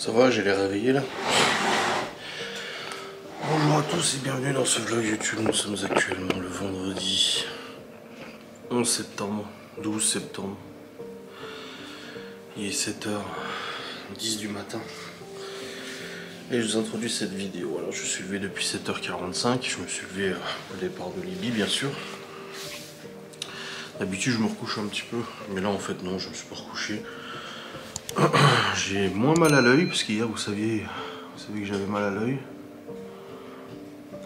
Ça va, j'ai les réveillé là. Bonjour à tous et bienvenue dans ce vlog YouTube. Nous sommes actuellement le vendredi 11 septembre, 12 septembre. Il est 7h10 du matin. Et je vous introduis cette vidéo. Alors je suis levé depuis 7h45. Je me suis levé au départ de Libye bien sûr. D'habitude je me recouche un petit peu. Mais là en fait non, je me suis pas recouché. J'ai moins mal à l'œil parce qu'hier vous savez que j'avais mal à l'œil.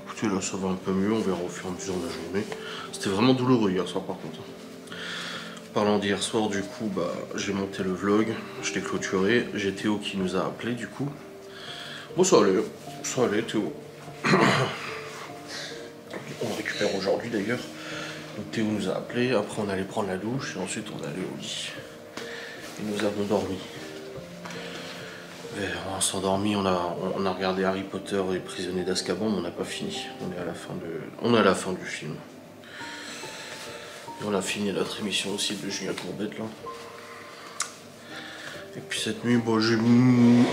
Écoutez là ça va un peu mieux, on verra au fur et à mesure de la journée. C'était vraiment douloureux hier soir par contre. Parlant d'hier soir du coup bah j'ai monté le vlog, je l'ai clôturé, j'ai Théo qui nous a appelé du coup. Bon ça allait Théo. On récupère aujourd'hui d'ailleurs. Donc Théo nous a appelé, après on allait prendre la douche et ensuite on allait au lit. Et nous avons dormi. On s'est endormi, on a regardé Harry Potter et Prisonnier d'Azkaban, mais on n'a pas fini. On est à la fin du film. Et on a fini notre émission aussi de Julien Courbette là. Et puis cette nuit, bon, j'ai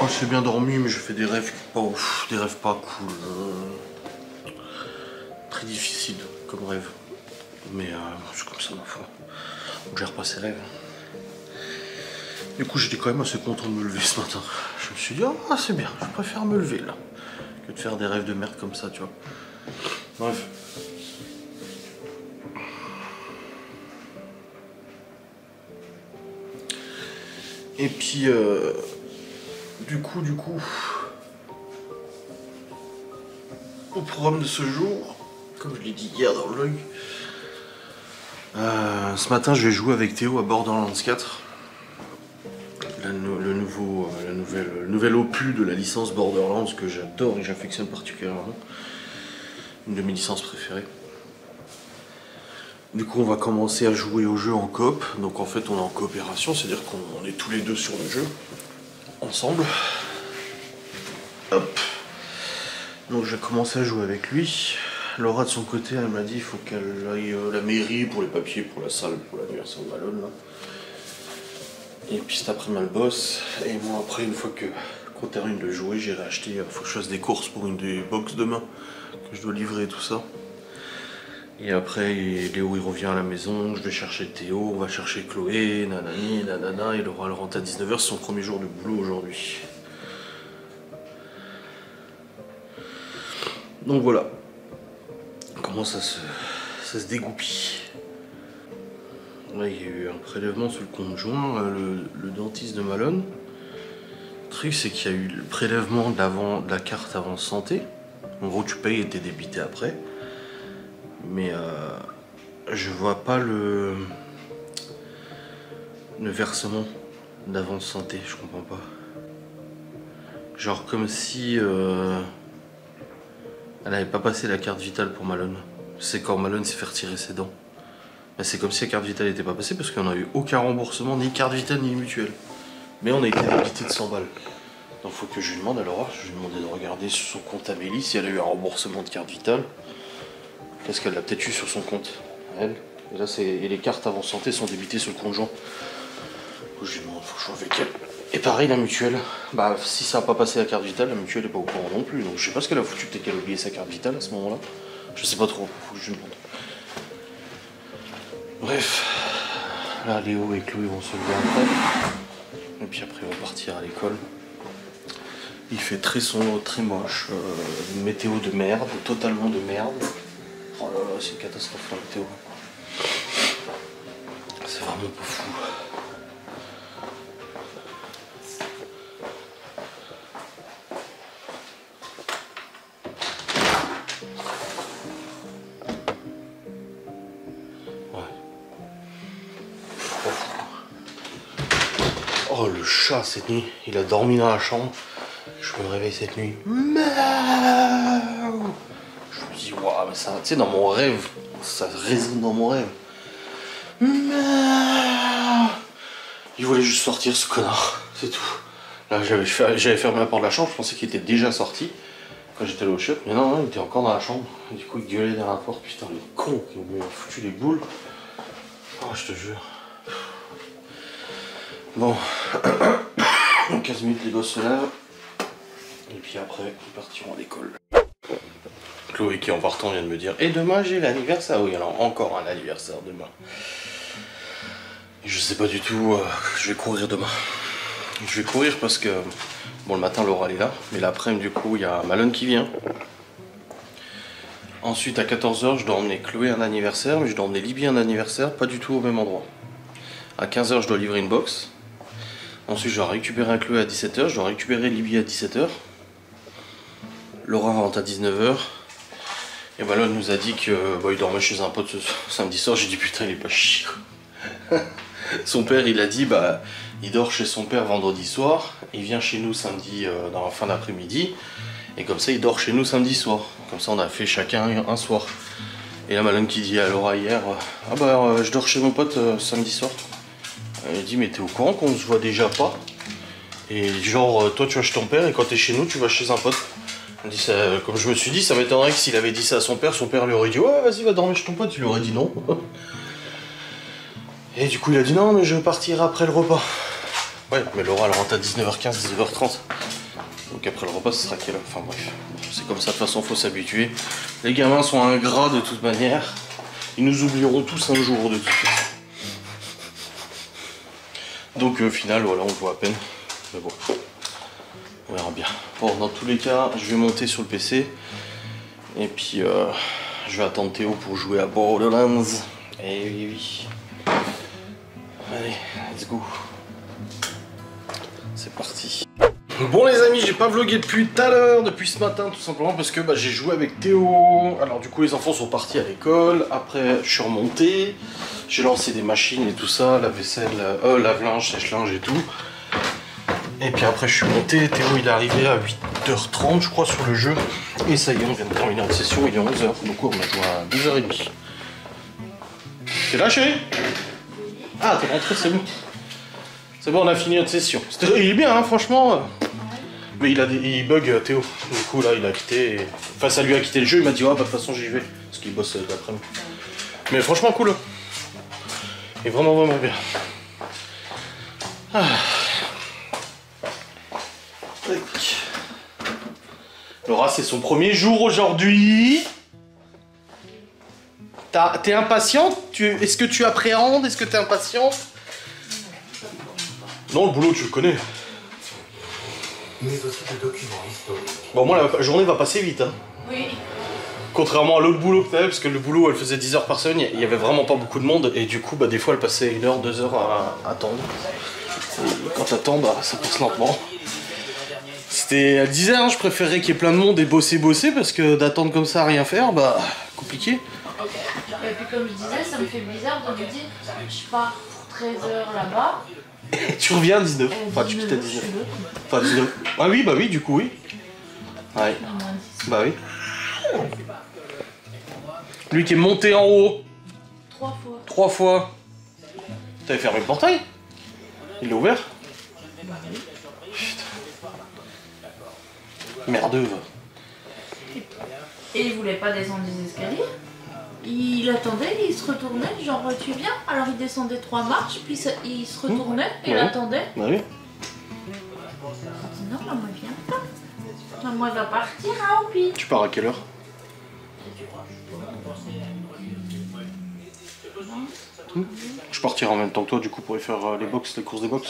assez bien dormi, mais j'ai fait des rêves pas ouf, des rêves pas cool. Très difficile comme rêve. Mais c'est comme ça ma foi. On gère pas ses rêves. Du coup j'étais quand même assez content de me lever ce matin. Je me suis dit ah c'est bien, je préfère me lever là que de faire des rêves de merde comme ça tu vois. Bref. Et puis du coup au programme de ce jour, comme je l'ai dit hier dans le vlog, ce matin je vais jouer avec Théo à Borderlands 4. Le nouvel opus de la licence Borderlands que j'adore et j'affectionne particulièrement. Une de mes licences préférées. Du coup on va commencer à jouer au jeu en coop. Donc en fait on est en coopération, c'est-à-dire qu'on est tous les deux sur le jeu. Ensemble. Hop. Donc j'ai commencé à jouer avec lui. Laura de son côté elle m'a dit il faut qu'elle aille à la mairie pour les papiers pour la salle pour l'anniversaire de Malone là. Et puis cet après-midi le boss, et moi après une fois qu'on termine de jouer, j'irai acheter, faut que je fasse des courses pour une des box demain, que je dois livrer et tout ça. Et après Léo il revient à la maison, je vais chercher Théo, on va chercher Chloé, nanani, nanana, et Laura elle rentre à 19h, c'est son premier jour de boulot aujourd'hui. Donc voilà, comment ça se dégoupille. Là, il y a eu un prélèvement sur le compte joint, le dentiste de Malone. Le truc, c'est qu'il y a eu le prélèvement de la carte avance santé. En gros, tu payes et t'es débité après. Mais je vois pas le versement d'avance santé, je comprends pas. Genre comme si elle avait pas passé la carte vitale pour Malone. C'est quand Malone s'est fait retirer ses dents. Ben c'est comme si la carte vitale n'était pas passée parce qu'on n'a eu aucun remboursement, ni carte vitale ni mutuelle. Mais on a été débité de 100 balles. Donc faut que je lui demande à Laura, je lui ai demandé de regarder sur son compte Amélie si elle a eu un remboursement de carte vitale. Parce qu'elle l'a peut-être eu sur son compte, elle. Et là et les cartes avant santé sont débitées sur le compte joint. Je lui demande, faut que je sois avec elle. Et pareil la mutuelle, bah si ça n'a pas passé la carte vitale, la mutuelle n'est pas au courant non plus. Donc je sais pas ce qu'elle a foutu, peut-être qu'elle a oublié sa carte vitale à ce moment-là. Je sais pas trop, faut que je lui demande. Bref, là Léo et Chloé vont se lever après. Et puis après on va partir à l'école. Il fait très sombre, très moche, une météo de merde, totalement de merde. Oh là là, c'est une catastrophe la météo. C'est vraiment pas fou. Oh le chat cette nuit, il a dormi dans la chambre. Je me réveille cette nuit. Miaou. Je me dis waouh mais ça, tu sais dans mon rêve, ça résonne dans mon rêve. Miaou. Il voulait juste sortir ce connard, c'est tout. Là j'avais fermé la porte de la chambre, je pensais qu'il était déjà sorti quand j'étais allé au shop, mais non, il était encore dans la chambre. Du coup il gueulait derrière la porte, putain le con qui m'a foutu les boules. Oh je te jure. Bon, en 15 minutes les gosses se lèvent Et puis après, ils partiront à l'école. Chloé qui en partant vient de me dire « Et demain j'ai l'anniversaire ». Oui, alors encore un anniversaire demain. Et je sais pas du tout, je vais courir demain. Je vais courir parce que, bon, le matin Laura elle est là, mais l'après-midi du coup il y a Malone qui vient. Ensuite à 14 h je dois emmener Chloé un anniversaire, mais je dois emmener Libby un anniversaire, pas du tout au même endroit. À 15 h je dois livrer une box. Ensuite je dois récupérer Chloé à 17 h, je dois récupérer Libby à 17 h. Laura rentre à 19 h. Et Malone nous a dit que il dormait chez un pote ce samedi soir. J'ai dit putain il est pas chiant. Son père il a dit il dort chez son père vendredi soir, il vient chez nous samedi dans la fin d'après-midi, et comme ça il dort chez nous samedi soir. Comme ça on a fait chacun un soir. Et là Malone qui dit à Laura hier, je dors chez mon pote samedi soir. Elle dit mais t'es au courant qu'on se voit déjà pas? Et genre toi tu vas chez ton père et quand t'es chez nous tu vas chez un pote. Elle dit ça, comme je me suis dit, ça m'étonnerait que s'il avait dit ça à son père lui aurait dit ouais vas-y va dormir chez ton pote, il lui aurait dit non. Et du coup il a dit non mais je vais partir après le repas. Ouais mais Laura elle rentre à 19h15, 19h30. Donc après le repas ce sera quelle heure? Enfin bref, c'est comme ça, de toute façon faut s'habituer. Les gamins sont ingrats de toute manière. Ils nous oublieront tous un jour de toute façon. Donc au final voilà on le voit à peine. Mais bon, on verra bien. Bon dans tous les cas je vais monter sur le PC. Et puis je vais attendre Théo pour jouer à Borderlands. Et oui. Allez, let's go. C'est parti. Bon les amis, j'ai pas vlogué depuis tout à l'heure, depuis ce matin tout simplement parce que j'ai joué avec Théo. Alors du coup les enfants sont partis à l'école. Après je suis remonté. J'ai lancé des machines et tout ça, la vaisselle, lave-linge, sèche-linge et tout. Et puis après je suis monté, Théo il est arrivé à 8h30 je crois sur le jeu. Et ça y est, on vient de terminer notre session, il est 11h. Donc on a joué à 2h30. T'es là chérie? Ah t'es rentré, c'est bon. C'est bon, on a fini notre session. Il est bien hein, franchement. Mais il bug Théo. Du coup là il a quitté. Enfin ça lui a quitté le jeu, il m'a dit de toute façon j'y vais. Parce qu'il bosse d'après-midi. Mais franchement cool. Et vraiment vraiment bien. Laura, c'est son premier jour aujourd'hui. T'es impatiente? Est-ce que tu appréhendes? Est-ce que t'es impatiente? Non, le boulot, tu le connais. Mais aussi des documents historiques. Bon, moi, la journée va passer vite. Hein. Oui. Contrairement à l'autre boulot que t'avais, parce que le boulot, elle faisait 10 heures par semaine, il y avait vraiment pas beaucoup de monde. Et du coup, des fois, elle passait 1 heure, 2 heures à attendre. Et quand t'attends, ça passe lentement. Elle disait, hein, je préférerais qu'il y ait plein de monde et bosser, parce que d'attendre comme ça à rien faire, compliqué. Et puis comme je disais, ça me fait bizarre de me dire, je pars pour 13 heures là-bas. Tu reviens à 19. Enfin, tu quittes à 19. Enfin, 19. Ah oui, du coup, oui. Ouais. Bah oui. Lui qui est monté en haut. 3 fois. 3 fois. T'avais fermé le portail? Il l'a ouvert? Bah oui. Merdeux. Et il voulait pas descendre les escaliers. Il attendait, il se retournait, genre tu viens. Alors il descendait 3 marches, puis il se retournait et il attendait. Bah oui. Il dit non, maman il vient pas. Maman elle va partir à Opi. Tu pars à quelle heure? Je partirai en même temps que toi du coup pour y faire les courses des box.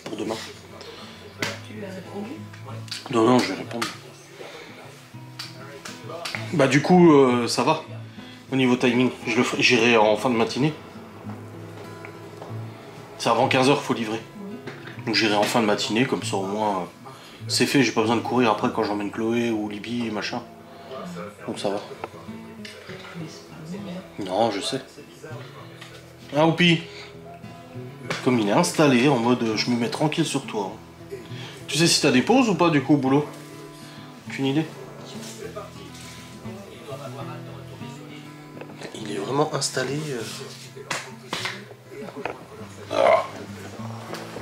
Pour demain. Tu lui as répondu? Non, je vais répondre. Du coup, ça va. Au niveau timing, j'irai en fin de matinée. C'est avant 15 h qu'il faut livrer. Donc j'irai en fin de matinée, comme ça au moins c'est fait, j'ai pas besoin de courir après quand j'emmène Chloé ou Libby et machin. Donc ça va. Non, je sais. Ah Oupi, comme il est installé en mode je me mets tranquille sur toi. Tu sais si t'as des pauses ou pas du coup au boulot? Aucune idée. Il est vraiment installé. Ah.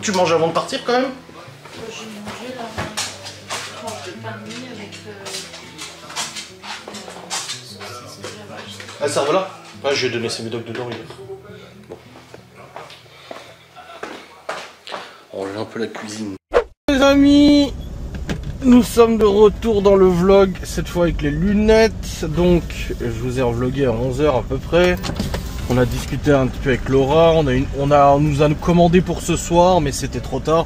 Tu manges avant de partir quand même? J'ai mangé la tranche de pain de mie avec saucisse que j'avais acheté. Ah ça va là? Ah je vais donner ses médocs dedans. Bon. On rejoint un peu la cuisine. Les amis, Nous sommes de retour dans le vlog, cette fois avec les lunettes. Donc je vous ai revlogué à 11 h à peu près. On a discuté un petit peu avec Laura, on nous a commandé pour ce soir, mais c'était trop tard.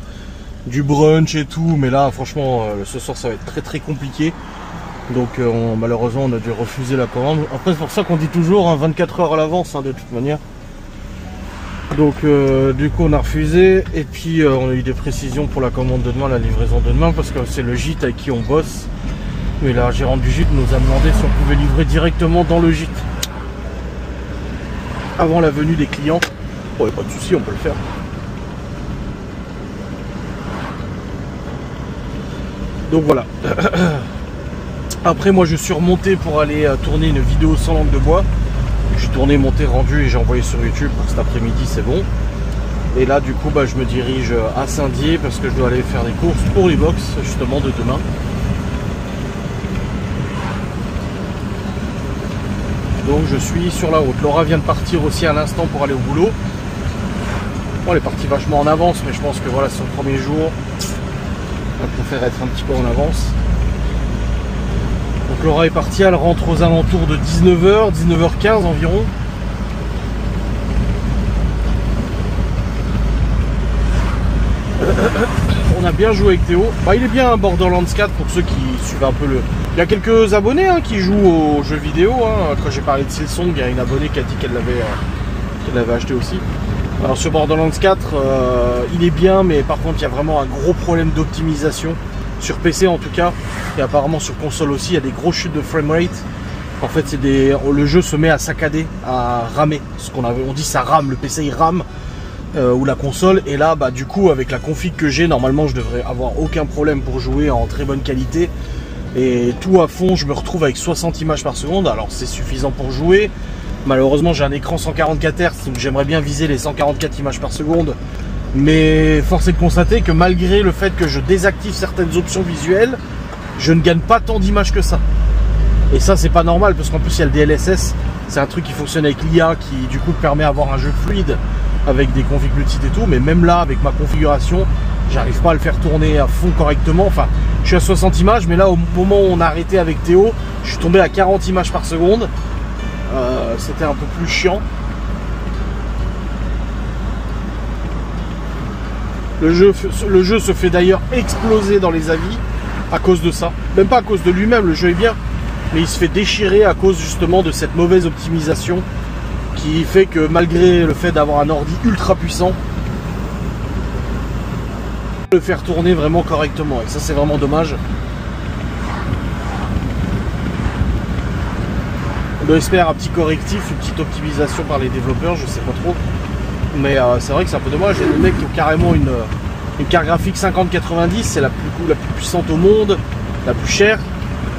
Du brunch et tout, mais là franchement ce soir ça va être très très compliqué. Donc malheureusement on a dû refuser la commande. Après c'est pour ça qu'on dit toujours 24 heures à l'avance de toute manière. Donc du coup on a refusé. Et puis on a eu des précisions pour la commande de demain, la livraison de demain, parce que c'est le gîte avec qui on bosse. Mais la gérante du gîte nous a demandé si on pouvait livrer directement dans le gîte avant la venue des clients. Bon, y a pas de souci, on peut le faire. Donc voilà. Après moi je suis remonté pour aller tourner une vidéo sans langue de bois. J'ai tourné, monté, rendu et j'ai envoyé sur YouTube pour cet après-midi, c'est bon. Et là du coup je me dirige à Saint-Dié parce que je dois aller faire des courses pour les box justement de demain. Donc je suis sur la route. Laura vient de partir aussi à l'instant pour aller au boulot. Bon, elle est partie vachement en avance, mais je pense que voilà, c'est son premier jour. Elle préfère être un petit peu en avance. Donc Laura est partie, elle rentre aux alentours de 19 h, 19 h 15 environ. On a bien joué avec Théo. Il est bien Borderlands 4 pour ceux qui suivent un peu le... Il y a quelques abonnés qui jouent aux jeux vidéo. Quand j'ai parlé de Silsong, il y a une abonnée qui a dit qu'elle l'avait acheté aussi. Alors sur Borderlands 4, il est bien, mais par contre il y a vraiment un gros problème d'optimisation. Sur PC en tout cas, et apparemment sur console aussi, il y a des grosses chutes de framerate. En fait le jeu se met à saccader, à ramer. On dit ça rame, le PC il rame. Ou la console, et là du coup avec la config que j'ai, normalement je devrais avoir aucun problème pour jouer en très bonne qualité, et tout à fond je me retrouve avec 60 images par seconde. Alors c'est suffisant pour jouer, malheureusement j'ai un écran 144 Hz donc j'aimerais bien viser les 144 images par seconde, mais force est de constater que malgré le fait que je désactive certaines options visuelles, je ne gagne pas tant d'images que ça, et ça c'est pas normal parce qu'en plus il y a le DLSS, c'est un truc qui fonctionne avec l'IA qui du coup permet d'avoir un jeu fluide avec des configs multisites et tout, mais même là avec ma configuration j'arrive pas à le faire tourner à fond correctement. Enfin je suis à 60 images, mais là au moment où on a arrêté avec Théo je suis tombé à 40 images par seconde. C'était un peu plus chiant. Le jeu se fait d'ailleurs exploser dans les avis à cause de ça, même pas à cause de lui-même, le jeu est bien, mais il se fait déchirer à cause justement de cette mauvaise optimisation qui fait que malgré le fait d'avoir un ordi ultra puissant, le faire tourner vraiment correctement, et ça c'est vraiment dommage. On espère un petit correctif, une petite optimisation par les développeurs, je sais pas trop, mais c'est vrai que c'est un peu dommage. Il y a des mecs qui ont carrément une carte graphique 5090, c'est la plus puissante au monde, la plus chère,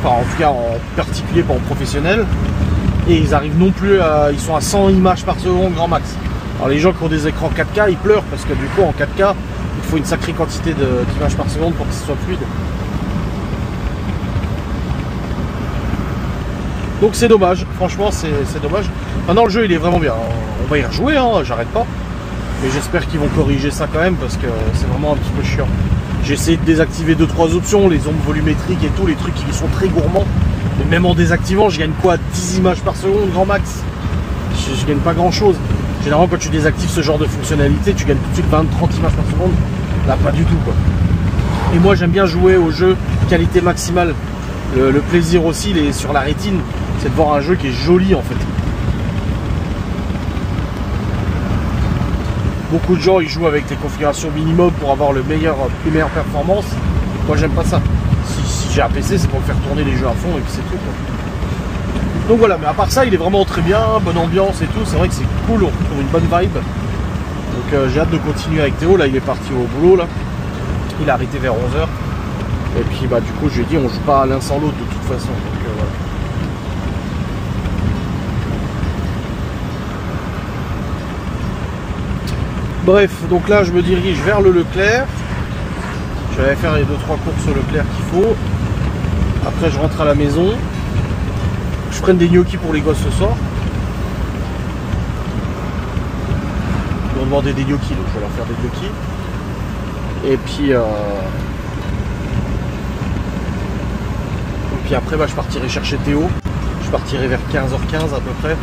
enfin en tout cas en particulier pas en professionnel. Et ils arrivent non plus ils sont à 100 images par seconde grand max. Alors les gens qui ont des écrans 4K ils pleurent parce que du coup en 4K il faut une sacrée quantité d'images par seconde pour que ce soit fluide. Donc c'est dommage, franchement c'est dommage. Maintenant le jeu il est vraiment bien, on va y rejouer, j'arrête pas. Mais j'espère qu'ils vont corriger ça quand même parce que c'est vraiment un petit peu chiant. J'ai essayé de désactiver 2-3 options, les ombres volumétriques et tout, les trucs qui sont très gourmands. Mais même en désactivant, je gagne quoi, 10 images par seconde, grand max. Je gagne pas grand chose. Généralement, quand tu désactives ce genre de fonctionnalité, tu gagnes tout de suite 20-30 images par seconde. Là, pas du tout, quoi. Et moi, j'aime bien jouer au jeu qualité maximale. Le plaisir aussi, il est sur la rétine, c'est de voir un jeu qui est joli, en fait. Beaucoup de gens, ils jouent avec les configurations minimum pour avoir les meilleures performances. Moi, j'aime pas ça. Si j'ai un PC, c'est pour faire tourner les jeux à fond et puis c'est tout, quoi. Donc voilà, mais à part ça, il est vraiment très bien, bonne ambiance et tout. C'est vrai que c'est cool, on retrouve une bonne vibe. Donc j'ai hâte de continuer avec Théo. Là, il est parti au boulot, là. Il a arrêté vers 11 h. Et puis du coup, je lui ai dit, on joue pas l'un sans l'autre de toute façon. Donc voilà. Bref, donc là, je me dirige vers le Leclerc. Je vais aller faire les 2-3 courses au Leclerc qu'il faut. Après je rentre à la maison. Je prenne des gnocchis pour les gosses ce soir. Ils m'ont demandé des gnocchis, donc je vais leur faire des gnocchis. Et puis puis après je partirai chercher Théo. Je partirai vers 15h15 à peu près.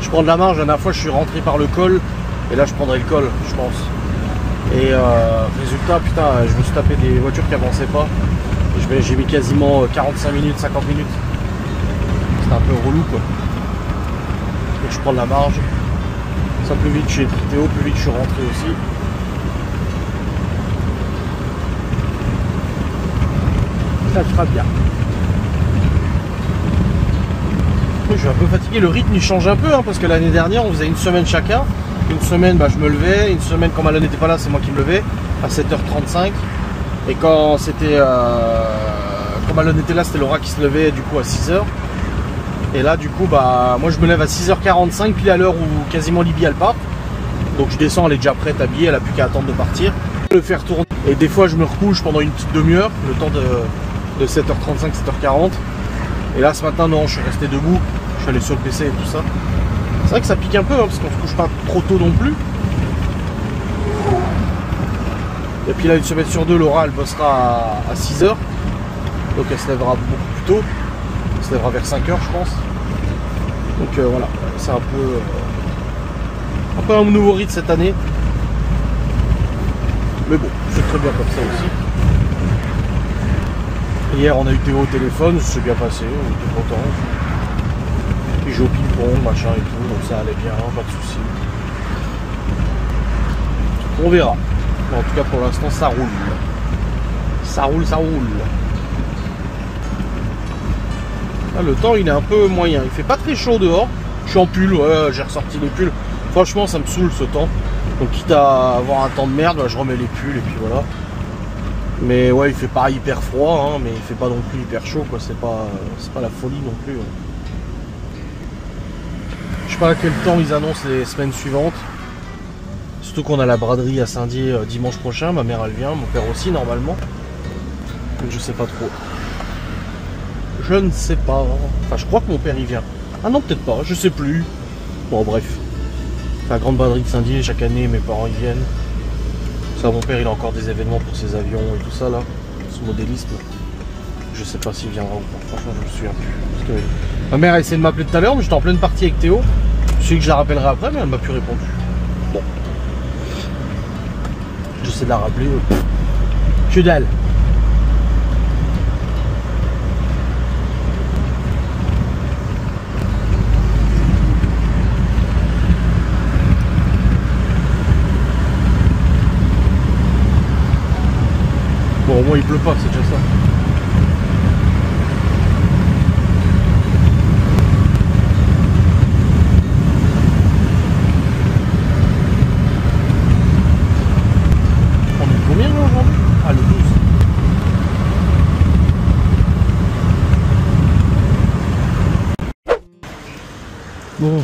Je prends de la marge, la dernière fois je suis rentré par le col. Et là je prendrai le col, je pense. Et résultat, putain, je me suis tapé des voitures qui avançaient pas. J'ai mis quasiment 45 minutes, 50 minutes. C'était un peu relou quoi. Donc je prends de la marge. Ça, plus vite j'ai pris Théo, plus vite je suis rentré aussi. Ça sera bien. Je suis un peu fatigué, le rythme il change un peu hein, parce que l'année dernière on faisait une semaine chacun. Une semaine je me levais, une semaine quand Malone n'était pas là c'est moi qui me levais à 7h35. Et quand c'était quand Malone était là c'était Laura qui se levait du coup à 6h. Et là du coup moi je me lève à 6h45 pile à l'heure où quasiment Libye elle part. Donc je descends, elle est déjà prête, habillée, elle a plus qu'à attendre de partir. Le faire tourner. Et des fois je me recouche pendant une petite demi-heure, le temps de 7h35, 7h40. Et là ce matin non, je suis resté debout, je suis allé sur le PC et tout ça. C'est vrai que ça pique un peu hein, parce qu'on se couche pas trop tôt non plus. Et puis là une semaine sur deux, Laura elle bossera à 6h. Donc elle se lèvera beaucoup plus tôt. Elle se lèvera vers 5h je pense. Donc voilà, c'est un peu un nouveau rythme cette année. Mais bon, c'est très bien comme ça aussi. Hier on a eu Théo au téléphone, ça s'est bien passé, on était contents. Il joue au ping-pong, machin et tout, donc ça allait bien, pas de soucis. On verra. Mais en tout cas pour l'instant ça roule. Ça roule, ça roule. Ah, le temps il est un peu moyen, il fait pas très chaud dehors. Je suis en pull, ouais, j'ai ressorti les pulls. Franchement ça me saoule ce temps. Donc quitte à avoir un temps de merde, je remets les pulls et puis voilà. Mais ouais il fait pas hyper froid, hein, mais il fait pas non plus hyper chaud quoi, c'est pas la folie non plus. Ouais. Je sais pas à quel temps ils annoncent les semaines suivantes. Surtout qu'on a la braderie à Saint-Dié dimanche prochain, ma mère elle vient, mon père aussi normalement. Donc je sais pas trop. Je ne sais pas. Enfin je crois que mon père y vient. Ah non peut-être pas, je sais plus. Bon bref. La grande braderie de Saint-Dié, chaque année mes parents y viennent. Ça mon père il a encore des événements pour ses avions et tout ça là. Ce modélisme. Je sais pas s'il viendra ou pas. Franchement je me souviens plus. Parce que ma mère a essayé de m'appeler tout à l'heure mais j'étais en pleine partie avec Théo. Je sais que je la rappellerai après mais elle m'a plus répondu. Bon. J'essaie de la rappeler. Que dalle. Bon au moins il pleut pas, c'est déjà ça. Bon,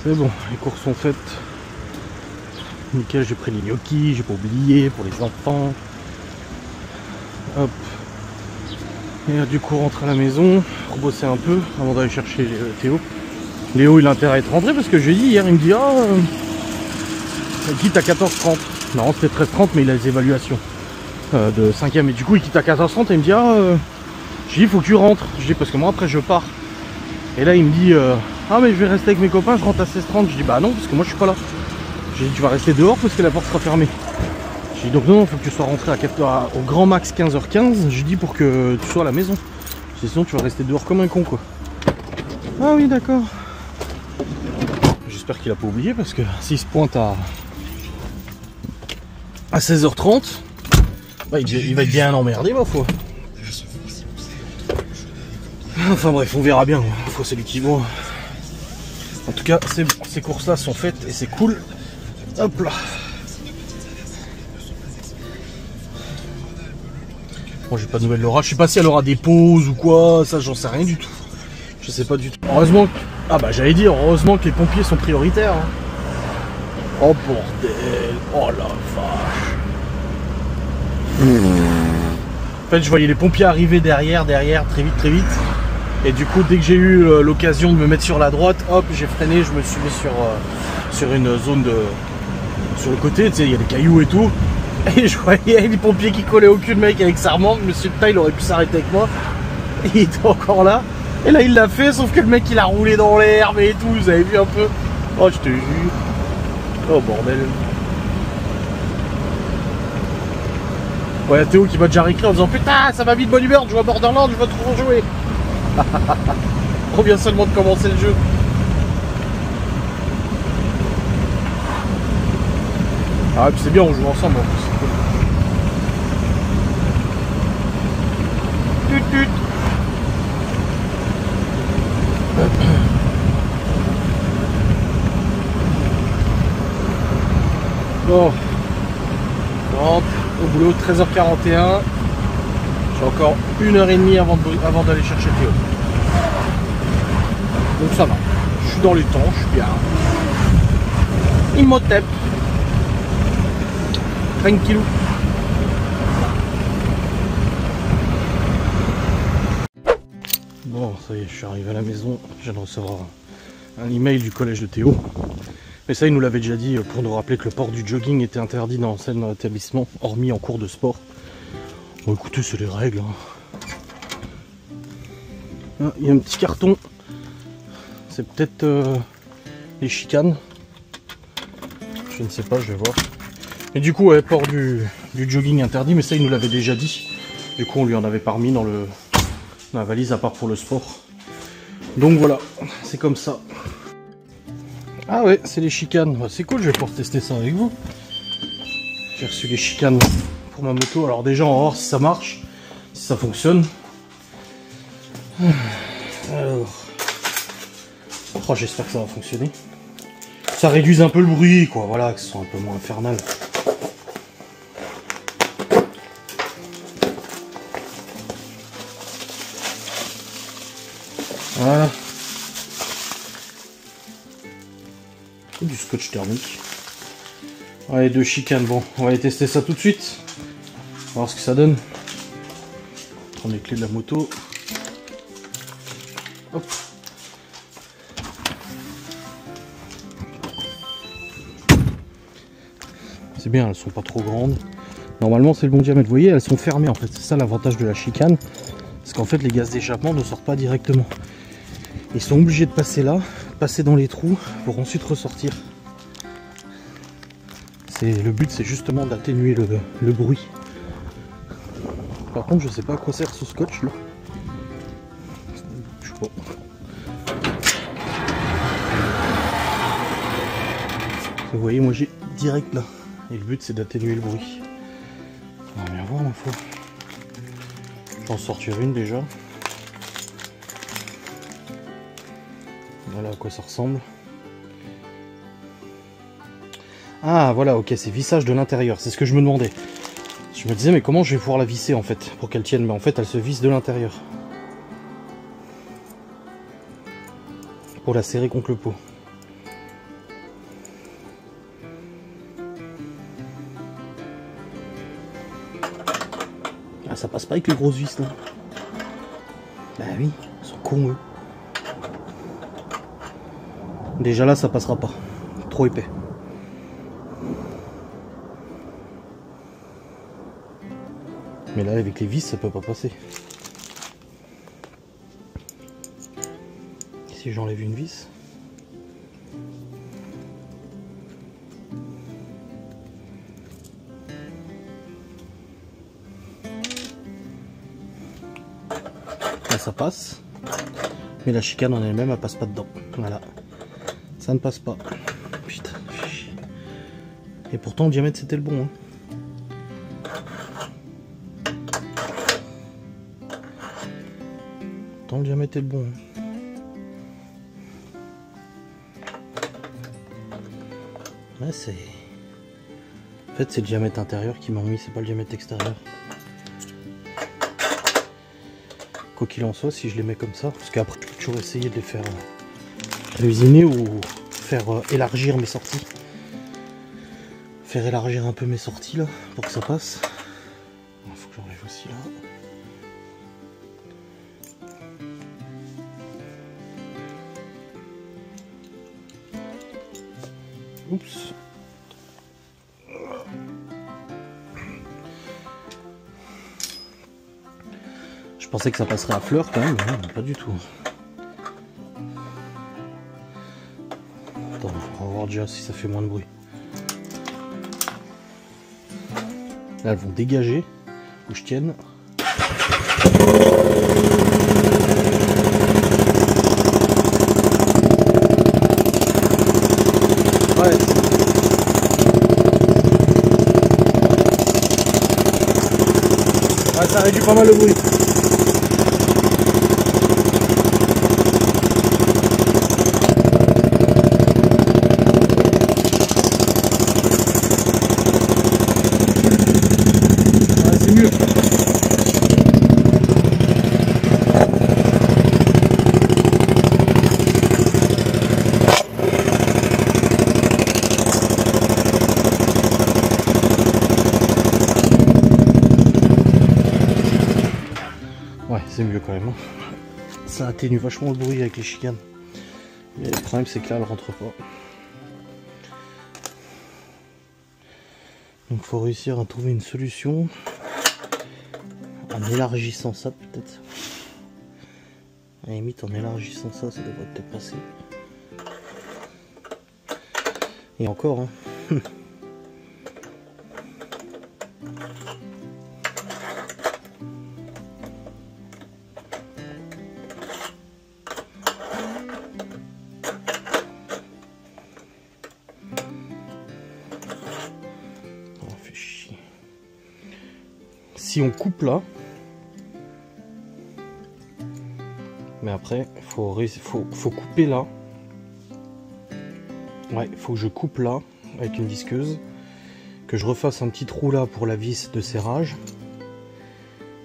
c'est bon, les courses sont faites. Nickel, j'ai pris les gnocchis, j'ai pas oublié pour les enfants. Hop. Et du coup, rentrer à la maison, rebosser un peu avant d'aller chercher Théo. Léo, il a intérêt à être rentré parce que je lui ai dit hier, il me dit il quitte à 14h30. Non, c'était 13h30, mais il a les évaluations de 5e. Et du coup, il quitte à 14h30 et il me dit je dis il faut que tu rentres. Je dis parce que moi après je pars. Et là il me dit ah mais je vais rester avec mes copains, je rentre à 16h30. Je dis bah non parce que moi je suis pas là. J'ai dit tu vas rester dehors parce que la porte sera fermée. J'ai dit donc non, il faut que tu sois rentré au grand max 15h15. Je dis pour que tu sois à la maison. Sinon tu vas rester dehors comme un con quoi. Ah oui d'accord. J'espère qu'il a pas oublié parce que s'il se pointe à 16h30, bah, il va être bien emmerdé ma foi. Enfin bref, on verra bien, faut c'est lui qui vaut. En tout cas, ces courses-là sont faites et c'est cool. Hop là. Bon, j'ai pas de nouvelles de Laura. Je sais pas si elle aura des pauses ou quoi, ça j'en sais rien du tout. Je sais pas du tout. Heureusement que... Ah bah j'allais dire, heureusement que les pompiers sont prioritaires. Hein. Oh bordel. Oh la vache. En fait, je voyais les pompiers arriver derrière, très vite. Et du coup, dès que j'ai eu l'occasion de me mettre sur la droite, hop, j'ai freiné, je me suis mis sur une zone sur le côté, tu sais, il y a des cailloux et tout. Et je voyais les pompiers qui collaient au cul de mec avec sa remorque. Monsieur de taille, il aurait pu s'arrêter avec moi. Il était encore là. Et là, il l'a fait, sauf que le mec, il a roulé dans l'herbe et tout. Vous avez vu un peu? Oh, je te jure. Oh, bordel. Ouais, Théo qui m'a déjà réécrit en disant putain, ça va vite, bonne humeur, je joue à Borderlands, je veux trop rejouer. On vient seulement de commencer le jeu. Ah, puis c'est bien, on joue ensemble en plus. Tut, tut. Bon, je rentre au boulot, 13h41. J'ai encore 1h30 avant d'aller chercher Théo. Donc ça va, je suis dans les temps, je suis bien. Imhotep. Tranquillou. Bon, ça y est, je suis arrivé à la maison. Je viens de recevoir un email du collège de Théo. Mais ça, il nous l'avait déjà dit pour nous rappeler que le port du jogging était interdit dans l'établissement, hormis en cours de sport. Bon, écoutez, c'est les règles. Hein. Il y a un petit carton. C'est peut-être les chicanes. Je ne sais pas, je vais voir. Et du coup, ouais, port du jogging interdit, mais ça, il nous l'avait déjà dit. Du coup, on lui en avait pas remis dans la valise, à part pour le sport. Donc voilà, c'est comme ça. Ah ouais, c'est les chicanes. Ouais, c'est cool, je vais pouvoir tester ça avec vous. J'ai reçu les chicanes pour ma moto. Alors déjà, on va voir si ça marche, si ça fonctionne. Alors... Oh, j'espère que ça va fonctionner. Ça réduise un peu le bruit, quoi. Voilà, que ce soit un peu moins infernal. Voilà. Et du scotch thermique. Ouais, 2 chicanes. Bon, on va aller tester ça tout de suite. On va voir ce que ça donne. Prendre les clés de la moto. Hop. C'est bien, elles sont pas trop grandes. Normalement, c'est le bon diamètre. Vous voyez, elles sont fermées en fait. C'est ça l'avantage de la chicane. Parce qu'en fait, les gaz d'échappement ne sortent pas directement. Ils sont obligés de passer là, passer dans les trous pour ensuite ressortir. Le but, c'est justement d'atténuer le bruit. Par contre, je sais pas à quoi sert ce scotch là. Je sais pas. Vous voyez, moi j'ai direct là. Et le but, c'est d'atténuer le bruit. On va bien voir ma foi. Je vais en sortir une déjà. Voilà à quoi ça ressemble. Ah voilà, ok, c'est vissage de l'intérieur, c'est ce que je me demandais. Je me disais, mais comment je vais pouvoir la visser en fait, pour qu'elle tienne? Mais en fait, elle se visse de l'intérieur. Pour la serrer contre le pot. Ah, ça passe pas avec les grosses vis là. Bah oui, ils sont cons eux. Déjà là, ça passera pas. Trop épais. Mais là, avec les vis, ça peut pas passer. Si j'enlève une vis. Là, ça passe. Mais la chicane en elle-même, elle passe pas dedans. Voilà. Ça ne passe pas. Putain. Et pourtant, le diamètre, c'était le bon. Hein. Pourtant, le diamètre est le bon. Hein. Ouais, c'est... En fait, c'est le diamètre intérieur qui m'a mis, c'est pas le diamètre extérieur. Quoi qu'il en soit, si je les mets comme ça, parce qu'après, je peux toujours essayer de les faire usiner ou faire élargir mes sorties. Faire élargir un peu mes sorties là, pour que ça passe. Il faut que j'enlève aussi là. Oups. Je pensais que ça passerait à fleur quand même, mais non, pas du tout. Attends, on va voir déjà si ça fait moins de bruit. Là, elles vont dégager, où je tienne. Ouais. Ouais, ça réduit pas mal le bruit. Ouais, c'est mieux quand même. Ça atténue vachement le bruit avec les chicanes. Mais le problème, c'est que là, elle rentre pas. Donc, faut réussir à trouver une solution en élargissant ça, peut-être. À la limite, en élargissant ça, ça devrait peut-être passer. Et encore, hein. Si on coupe là, mais après faut couper là. Ouais, il faut que je coupe là avec une visqueuse, que je refasse un petit trou là pour la vis de serrage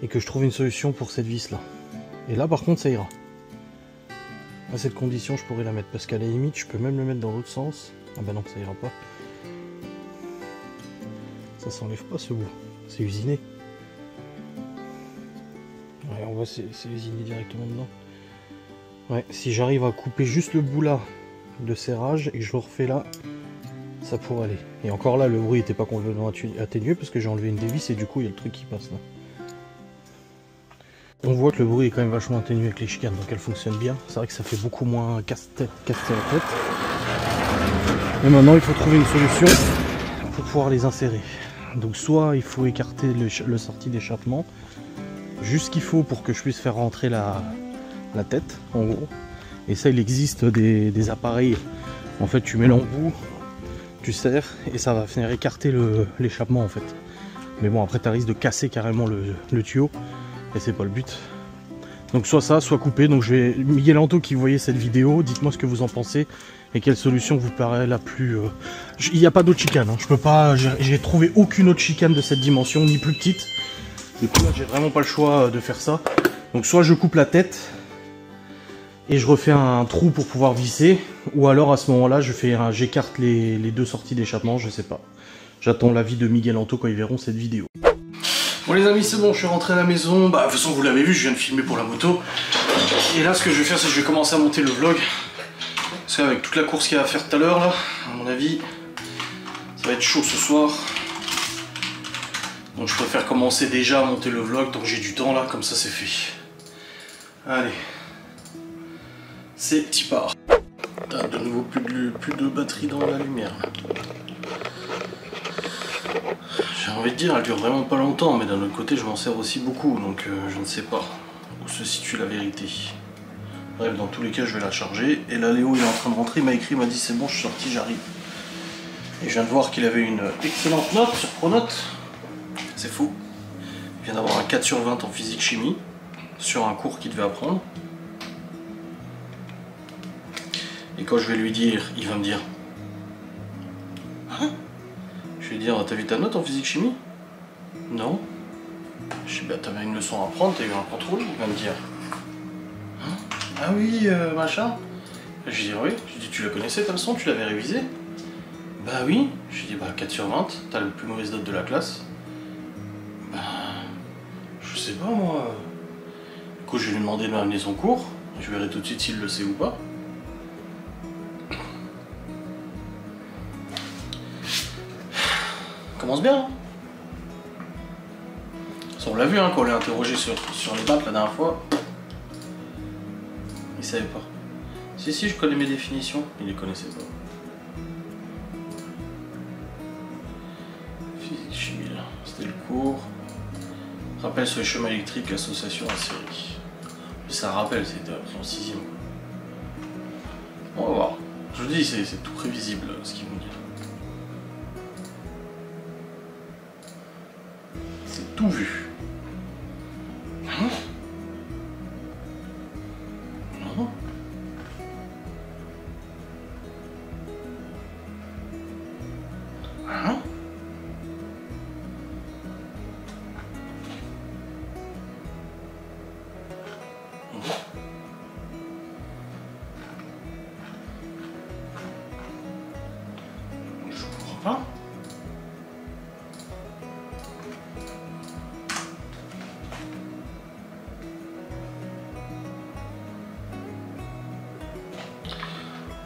et que je trouve une solution pour cette vis là. Et là par contre ça ira. À cette condition je pourrais la mettre, parce qu'à la limite je peux même le mettre dans l'autre sens. Ah bah non, ça ira pas. Ça s'enlève pas ce bout, c'est usiné. Ouais, on voit c'est usiné directement dedans. Ouais, si j'arrive à couper juste le bout là de serrage et que je le refais là, ça pourrait aller. Et encore là, le bruit n'était pas complètement atténué parce que j'ai enlevé une des vis et du coup il y a le truc qui passe là. On voit que le bruit est quand même vachement atténué avec les chicanes, donc elle fonctionne bien. C'est vrai que ça fait beaucoup moins casse-tête, casser la tête. Et maintenant il faut trouver une solution pour pouvoir les insérer. Donc soit il faut écarter le sorti d'échappement, juste ce qu'il faut pour que je puisse faire rentrer la tête en gros. Et ça, il existe des appareils, en fait tu mets l'embout, tu serres et ça va venir écarter l'échappement en fait. Mais bon, après tu risques de casser carrément le tuyau et c'est pas le but. Donc soit ça, soit coupé. Donc je vais, Miguel Anto qui voyait cette vidéo, dites-moi ce que vous en pensez et quelle solution vous paraît la plus... Il n'y a pas d'autre chicane, hein. Je peux pas, j'ai trouvé aucune autre chicane de cette dimension, ni plus petite. Du coup là j'ai vraiment pas le choix de faire ça. Donc soit je coupe la tête et je refais un trou pour pouvoir visser, ou alors à ce moment-là j'écarte les deux sorties d'échappement, je sais pas. J'attends l'avis de Miguel Anto quand ils verront cette vidéo. Bon les amis, c'est bon, je suis rentré à la maison. Bah de toute façon vous l'avez vu, je viens de filmer pour la moto. Et là ce que je vais faire, c'est que je vais commencer à monter le vlog. Parce qu'avec toute la course qu'il y a à faire tout à l'heure là, à mon avis, ça va être chaud ce soir. Donc je préfère commencer déjà à monter le vlog tant que j'ai du temps là, comme ça c'est fait. Allez. C'est petit part. T'as de nouveau plus de batterie dans la lumière. J'ai envie de dire, elle dure vraiment pas longtemps, mais d'un autre côté, je m'en sers aussi beaucoup, donc je ne sais pas où se situe la vérité. Bref, dans tous les cas, je vais la charger. Et là, Léo, il est en train de rentrer, il m'a écrit, il m'a dit c'est bon, je suis sorti, j'arrive. Et je viens de voir qu'il avait une excellente note sur Pronote. C'est fou. Il vient d'avoir un 4 sur 20 en physique-chimie, sur un cours qu'il devait apprendre. Et quand je vais lui dire, il va me dire hein? Je vais lui dire, t'as vu ta note en physique-chimie? Non. Je dis, bah t'avais une leçon à apprendre, t'as eu un contrôle? Il va me dire hein? Ah oui, machin. Je dis oui. Je dis, tu la connaissais ta leçon, tu l'avais révisée? Bah oui. Je dis, bah 4 sur 20, t'as la plus mauvaise note de la classe. Bah, je sais pas moi. Du coup, je vais lui demander de m'amener son cours. Je verrai tout de suite s'il le sait ou pas. Commence bien. On l'a vu hein, quand on l'a interrogé sur les maths la dernière fois. Il savait pas. Si, je connais mes définitions. Il les connaissait pas. Physique chimie, là. C'était le cours. Rappel sur les chemins électriques, association en série. Puis ça rappelle, c'était appris en 6e. On va voir. Je vous dis, c'est tout prévisible ce qu'ils vont dire. C'est tout vu. Hein? Non. Hein? Je comprends pas.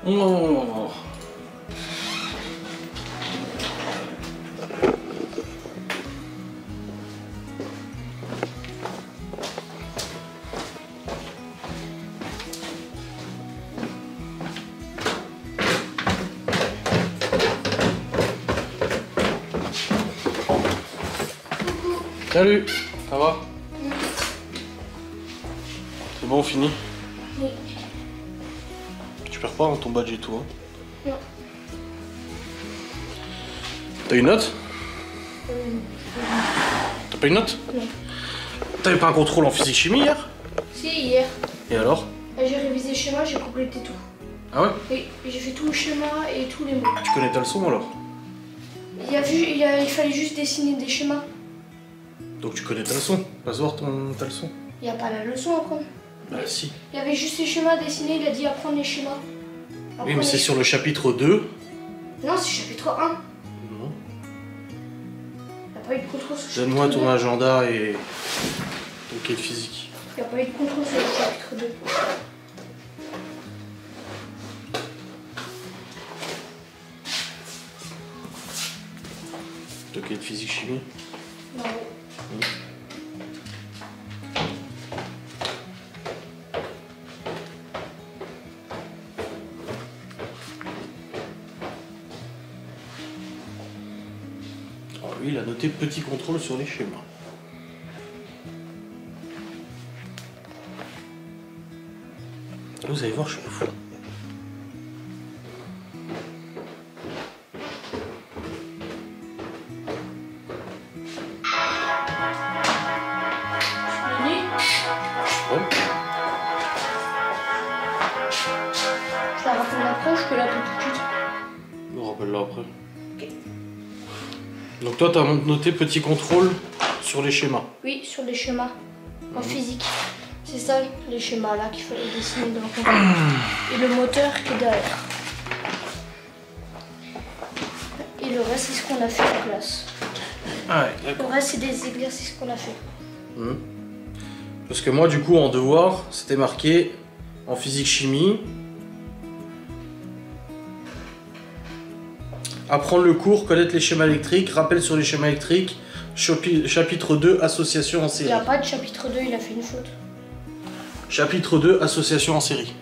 Oh. Salut, ça va? C'est bon, fini? Oui. Tu perds pas hein, ton badge et tout hein? Non. T'as une note? T'as pas une note? Non. T'avais pas un contrôle en physique-chimie hier? Si, hier. Et alors? J'ai révisé le schéma, j'ai complété tout. Ah ouais? Oui, j'ai fait tout le schéma et tous les mots. Tu connais ta leçon alors? Il fallait juste dessiner des schémas. Donc tu connais ta leçon? Passe voir ta leçon. Il n'y a pas la leçon à apprendre. Bah si. Il y avait juste les schémas dessinés, il a dit apprendre les schémas. Oui mais c'est sur le chapitre 2. Non, c'est chapitre 1. Non. Il n'y a pas eu de contrôle sur le chapitre 2. Donne-moi ton agenda et ton cahier de physique. Il n'y a pas eu de contrôle sur le chapitre 2. Ton cahier de physique-chimie? Non. Alors lui il a noté petit contrôle sur les schémas. Vous allez voir, je suis fou. Je la rappelle après ou je peux l'appeler tout de suite? On rappelle-la après. Ok. Donc toi, tu as noté petit contrôle sur les schémas. Oui, sur les schémas en physique. C'est ça, les schémas là qu'il fallait dessiner dans le contrôle. Et le moteur qui est derrière. Et le reste, c'est ce qu'on a fait en classe. Ah ouais, d'accord. Le reste, c'est des exercices qu'on a fait. Parce que moi, du coup, en devoir, c'était marqué en physique-chimie. Apprendre le cours, connaître les schémas électriques, rappel sur les schémas électriques, chapitre 2, association en Il série. n'y a pas de chapitre 2, il a fait une faute. Chapitre 2, association en série.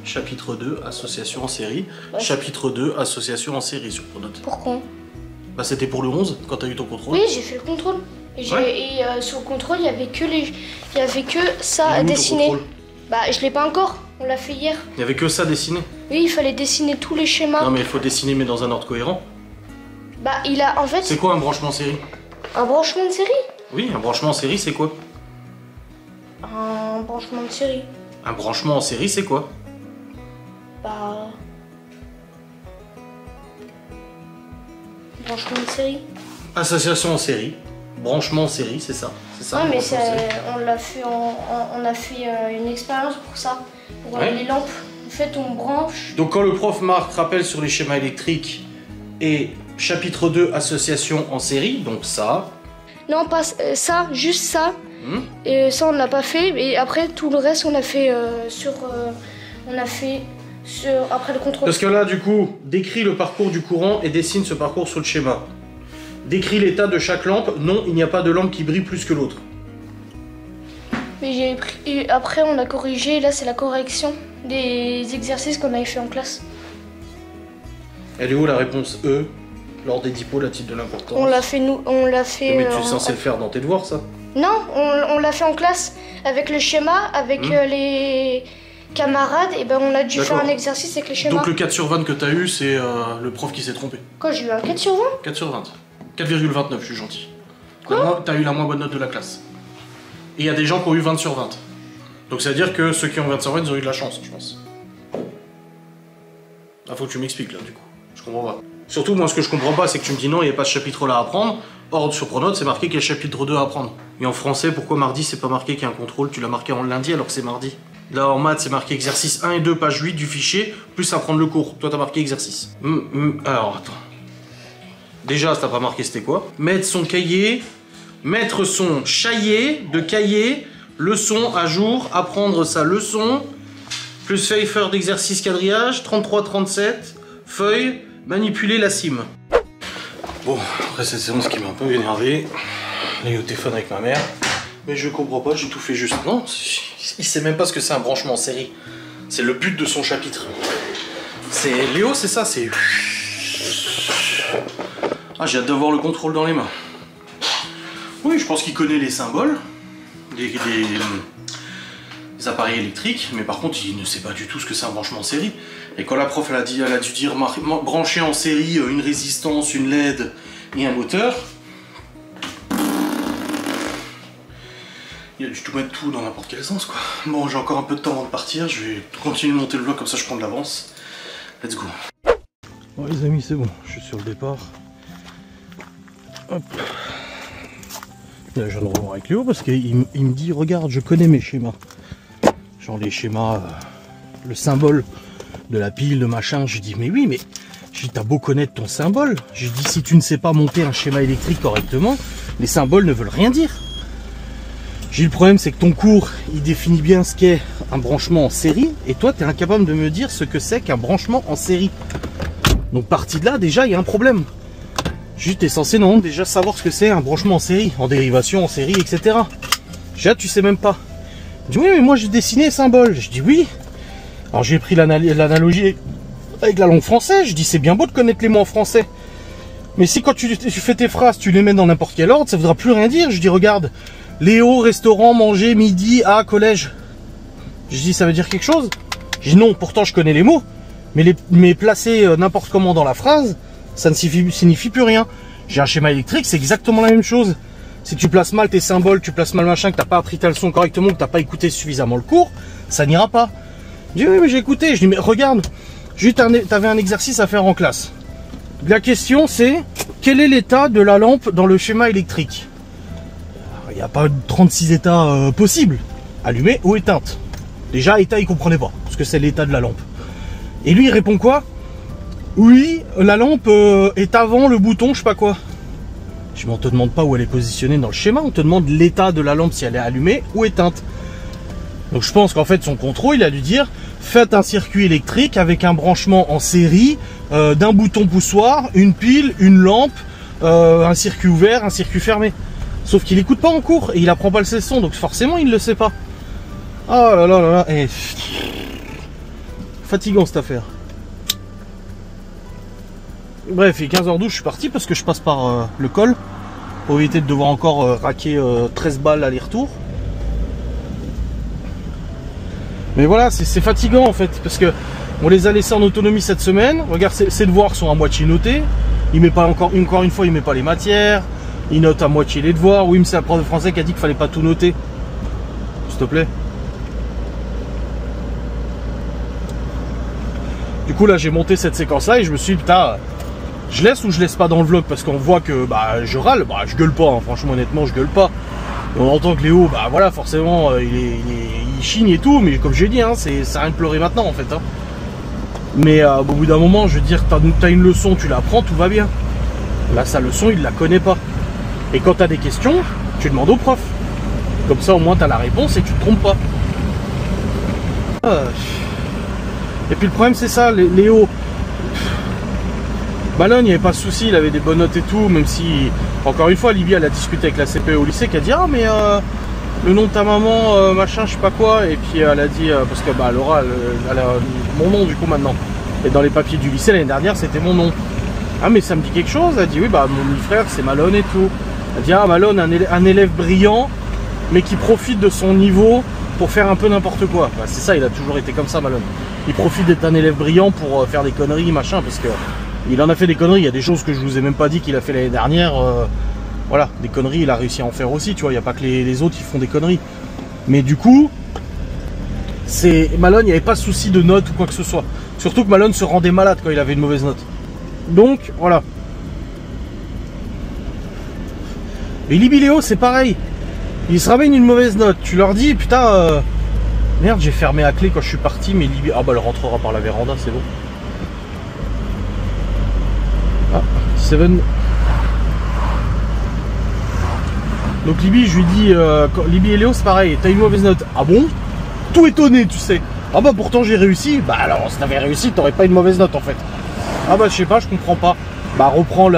Chapitre 2, association en série. Ouais. Chapitre 2, association en série sur ton note. Pourquoi? Bah c'était pour le 11, quand t'as eu ton contrôle. Oui, j'ai fait le contrôle. Et, sur le contrôle, il y avait que ça Il est à où ton dessiner. contrôle? Bah, je l'ai pas encore. On l'a fait hier. Il y avait que ça dessiné. Oui, il fallait dessiner tous les schémas. Non mais il faut dessiner mais dans un ordre cohérent. Bah, il a en fait C'est quoi un branchement en série? un branchement de série. Oui, un branchement en série c'est quoi? Un branchement de série. Un branchement en série c'est quoi? Bah. Branchement de série. Association en série. Branchement en série, c'est ça. C'est ça. Ouais, un mais branchement en série. on l'a fait on a fait une expérience pour ça. Pour Ouais. les lampes. En fait, on branche. Donc quand le prof marque rappel sur les schémas électriques et chapitre 2 association en série, donc ça. Non, pas ça, juste ça. Et ça, on l'a pas fait. Et après, tout le reste, on a fait après le contrôle. Parce que là du coup, décrit le parcours du courant et dessine ce parcours sur le schéma. Décris l'état de chaque lampe. Non, il n'y a pas de lampe qui brille plus que l'autre. Mais j'ai pris... et après, on a corrigé. Là, c'est la correction des exercices qu'on avait fait en classe. Elle est où la réponse E? Lors des dispos, la titre de l'importance. On l'a fait, nous. On l'a fait. Mais tu es censé le faire dans tes devoirs, ça? Non, on l'a fait en classe avec le schéma, avec les camarades. Et ben, on a dû faire un exercice avec les schémas. Donc le 4 sur 20 que t'as eu, c'est le prof qui s'est trompé. Quoi, j'ai eu un 4 sur 20? 4 sur 20. 4,29, je suis gentil. T'as eu la moins bonne note de la classe. Et il y a des gens qui ont eu 20 sur 20. Donc ça veut dire que ceux qui ont 20 sur 20, ils ont eu de la chance, je pense. Ah, faut que tu m'expliques là, du coup. Je comprends pas. Surtout, moi, ce que je comprends pas, c'est que tu me dis non, il n'y a pas ce chapitre-là à apprendre. Or, sur Pronote, c'est marqué qu'il y a chapitre 2 à apprendre. Et en français, pourquoi mardi, c'est pas marqué qu'il y a un contrôle? Tu l'as marqué en lundi alors que c'est mardi. Là, en maths, c'est marqué exercice 1 et 2, page 8 du fichier, plus apprendre le cours. Toi, t'as marqué exercice. Alors, attends. Déjà, ça t'a pas marqué, c'était quoi? Mettre son cahier, mettre son cahier de cahier, leçon à jour, apprendre sa leçon, plus faire d'exercice quadrillage, 33-37, feuille, manipuler la cime. Bon, après cette séance qui m'a un peu énervé, il est au téléphone avec ma mère, mais je comprends pas, j'ai tout fait juste. Non, il sait même pas ce que c'est un branchement en série. C'est le but de son chapitre. C'est Léo, c'est ça, c'est... Ah, j'ai hâte d'avoir le contrôle dans les mains. Oui, je pense qu'il connaît les symboles, des appareils électriques, mais par contre, il ne sait pas du tout ce que c'est un branchement en série. Et quand la prof, elle a dû dire brancher en série une résistance, une LED et un moteur, il a dû tout mettre tout dans n'importe quel sens, quoi. Bon, j'ai encore un peu de temps avant de partir, je vais continuer de monter le vlog, comme ça je prends de l'avance. Let's go. Bon les amis, c'est bon, je suis sur le départ. Hop. Là, je viens de revoir avec Léo parce qu'il me dit, regarde, je connais mes schémas. Genre les schémas, le symbole de la pile, de machin. Je dis, mais oui, mais t'as beau connaître ton symbole. Je dis, si tu ne sais pas monter un schéma électrique correctement, les symboles ne veulent rien dire. J'ai le problème, c'est que ton cours, il définit bien ce qu'est un branchement en série, et toi, tu es incapable de me dire ce que c'est qu'un branchement en série. Donc, parti de là, déjà, il y a un problème. Juste, tu es censé, non, déjà savoir ce que c'est un branchement en série, en dérivation, en série, etc. Déjà, tu sais même pas. Il dit, oui, mais moi, j'ai dessiné les symboles. Je dis, oui. Alors, j'ai pris l'analogie avec la langue française. Je dis, c'est bien beau de connaître les mots en français. Mais si quand tu fais tes phrases, tu les mets dans n'importe quel ordre, ça ne voudra plus rien dire. Je dis, regarde, Léo, restaurant, manger, midi, à collège. Je dis, ça veut dire quelque chose? Je dis, non, pourtant je connais les mots. Mais placer n'importe comment dans la phrase, ça ne signifie plus rien. J'ai un schéma électrique, c'est exactement la même chose. Si tu places mal tes symboles, tu places mal machin, que tu n'as pas appris ta leçon correctement, que tu n'as pas écouté suffisamment le cours, ça n'ira pas. Je dis, oui, mais j'ai écouté. Je dis, mais regarde, juste tu avais un exercice à faire en classe. La question c'est, quel est l'état de la lampe dans le schéma électrique? Il n'y a pas 36 états possibles. Allumée ou éteinte. Déjà, état, il comprenait pas, parce que c'est l'état de la lampe. Et lui, il répond quoi? Oui, la lampe est avant le bouton, je sais pas quoi. Je ne te demande pas où elle est positionnée dans le schéma, on te demande l'état de la lampe, si elle est allumée ou éteinte. Donc je pense qu'en fait, son contrôle, il a dû dire, faites un circuit électrique avec un branchement en série, d'un bouton poussoir, une pile, une lampe, un circuit ouvert, un circuit fermé. Sauf qu'il écoute pas en cours et il apprend pas le son, donc forcément il ne le sait pas. Oh là là là là, et... fatigant cette affaire. Bref, il est 15h12, je suis parti parce que je passe par le col pour éviter de devoir encore raquer 13 balles aller-retour. Mais voilà, c'est fatigant en fait, parce que on les a laissés en autonomie cette semaine. Regarde, ces devoirs sont à moitié notés. Il met pas encore une fois, il met pas les matières. Il note à moitié les devoirs. Oui, mais c'est un prof de français qui a dit qu'il fallait pas tout noter. S'il te plaît. Du coup, là, j'ai monté cette séquence-là et je me suis dit, putain, je laisse ou je laisse pas dans le vlog? Parce qu'on voit que bah, je râle. Bah, je gueule pas, hein. Franchement, honnêtement, je gueule pas. Et on entend que Léo, bah voilà, forcément, il chigne et tout. Mais comme j'ai dit, hein, ça rien de pleurer maintenant, en fait. Hein. Mais au bout d'un moment, je veux dire, t'as une leçon, tu l'apprends, tout va bien. Là, sa leçon, il la connaît pas. Et quand tu as des questions, tu demandes au prof. Comme ça, au moins, tu as la réponse et tu te trompes pas. Et puis le problème, c'est ça, Léo. Malone, il n'y avait pas de souci, il avait des bonnes notes et tout, même si, encore une fois, Libye, elle a discuté avec la CPE au lycée, qui a dit, ah, mais le nom de ta maman, machin, je sais pas quoi, et puis elle a dit, parce que bah, Laura, elle a mon nom du coup maintenant, et dans les papiers du lycée l'année dernière, c'était mon nom. Ah, mais ça me dit quelque chose? Elle a dit, oui, bah, mon frère, c'est Malone et tout. Elle a dit, ah, Malone, un élève brillant, mais qui profite de son niveau pour faire un peu n'importe quoi. Bah, c'est ça, il a toujours été comme ça, Malone. Il profite d'être un élève brillant pour faire des conneries, machin, parce que il en a fait des conneries. Il y a des choses que je vous ai même pas dit qu'il a fait l'année dernière. Voilà, des conneries, il a réussi à en faire aussi, tu vois. Il n'y a pas que les autres qui font des conneries. Mais du coup, Malone, il n'y avait pas de souci de notes ou quoi que ce soit. Surtout que Malone se rendait malade quand il avait une mauvaise note. Donc, voilà. Et Libby Léo, c'est pareil. Ils se ramènent une mauvaise note. Tu leur dis, putain, merde, j'ai fermé à clé quand je suis parti, mais Libby... Ah bah, elle rentrera par la véranda, c'est bon. Ah, Seven. Donc Libby, je lui dis, Libby et Léo, c'est pareil, t'as une mauvaise note. Ah bon? Tout étonné, tu sais. Ah bah pourtant j'ai réussi. Bah alors, si t'avais réussi, t'aurais pas une mauvaise note en fait. Ah bah je sais pas, je comprends pas. Bah reprends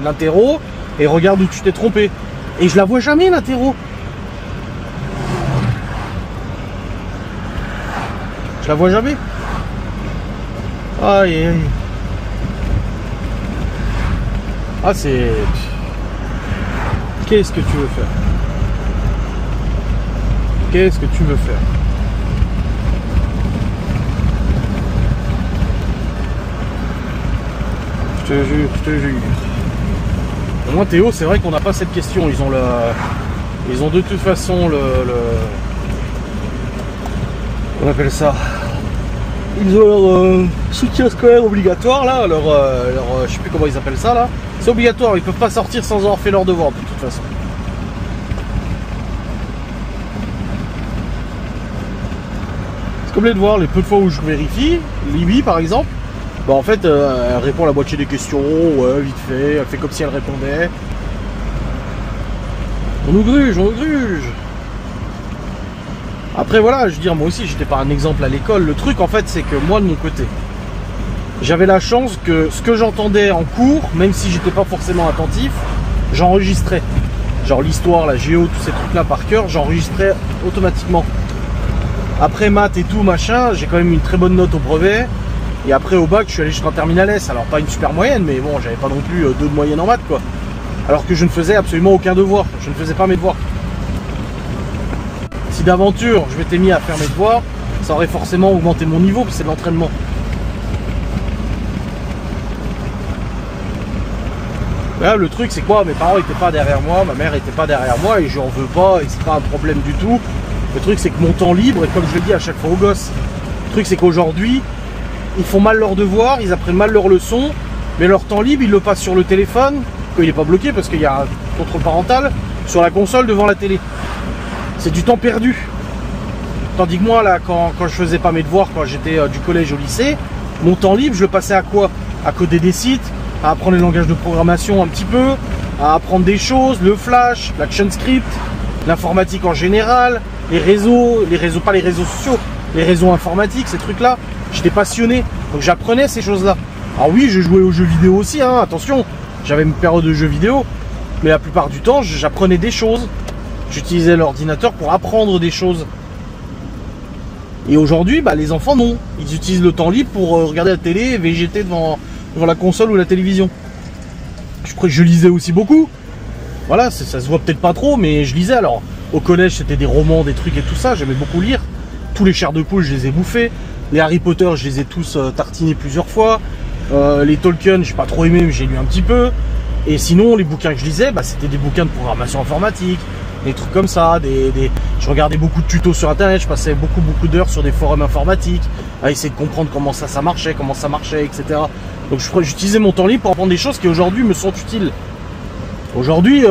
l'interro et regarde où tu t'es trompé. Et je la vois jamais l'interro. Je la vois jamais. Aïe aïe. Ah c'est... Qu'est-ce que tu veux faire? Qu'est-ce que tu veux faire? Je te jure, je te jure. Au moins Théo, c'est vrai qu'on n'a pas cette question. Ils ont de toute façon on appelle ça. Ils ont leur soutien scolaire obligatoire là, je sais plus comment ils appellent ça là. C'est obligatoire, ils peuvent pas sortir sans avoir fait leur devoir de toute façon. C'est comme les devoirs, les peu de fois où je vérifie, Libby par exemple, bah en fait elle répond à la moitié des questions, ouais vite fait, elle fait comme si elle répondait. On nous gruge, on nous gruge. Après voilà, je veux dire, moi aussi j'étais pas un exemple à l'école. Le truc en fait c'est que moi de mon côté, j'avais la chance que ce que j'entendais en cours, même si j'étais pas forcément attentif, j'enregistrais. Genre l'histoire, la géo, tous ces trucs là par cœur, j'enregistrais automatiquement. Après maths et tout machin, j'ai quand même une très bonne note au brevet. Et après au bac je suis allé jusqu'en terminale S. Alors pas une super moyenne, mais bon j'avais pas non plus 2 de moyenne en maths quoi. Alors que je ne faisais absolument aucun devoir, je ne faisais pas mes devoirs. Si d'aventure je m'étais mis à faire mes devoirs, ça aurait forcément augmenté mon niveau, c'est de l'entraînement. Là, le truc c'est quoi, mes parents n'étaient pas derrière moi, ma mère n'était pas derrière moi et j'en veux pas et c'est pas un problème du tout. Le truc c'est que mon temps libre, et comme je le dis à chaque fois aux gosses, le truc c'est qu'aujourd'hui ils font mal leurs devoirs, ils apprennent mal leurs leçons, mais leur temps libre ils le passent sur le téléphone, qu'il n'est pas bloqué parce qu'il y a un contrôle parental, sur la console devant la télé. C'est du temps perdu. Tandis que moi là quand je faisais pas mes devoirs, quand j'étais du collège au lycée, mon temps libre je le passais à quoi? À coder des sites, à apprendre les langages de programmation un petit peu, à apprendre des choses, le flash, l'ActionScript, l'informatique en général, les réseaux, pas les réseaux sociaux, les réseaux informatiques, ces trucs là. J'étais passionné, donc j'apprenais ces choses là. Alors oui, je jouais aux jeux vidéo aussi, hein, attention, j'avais une période de jeux vidéo, mais la plupart du temps j'apprenais des choses. J'utilisais l'ordinateur pour apprendre des choses. Et aujourd'hui, bah, les enfants non, ils utilisent le temps libre pour regarder la télé et végéter devant la console ou la télévision. Je lisais aussi beaucoup. Voilà, ça se voit peut-être pas trop, mais je lisais. Alors, au collège, c'était des romans, des trucs et tout ça. J'aimais beaucoup lire. Tous les chairs de poule, je les ai bouffés. Les Harry Potter, je les ai tous tartinés plusieurs fois. Les Tolkien, j'ai pas trop aimé, mais j'ai lu un petit peu. Et sinon, les bouquins que je lisais, bah, c'était des bouquins de programmation informatique, des trucs comme ça. Je regardais beaucoup de tutos sur Internet. Je passais beaucoup d'heures sur des forums informatiques à essayer de comprendre comment ça marchait, etc. Donc j'utilisais mon temps libre pour apprendre des choses qui aujourd'hui me sont utiles. Aujourd'hui,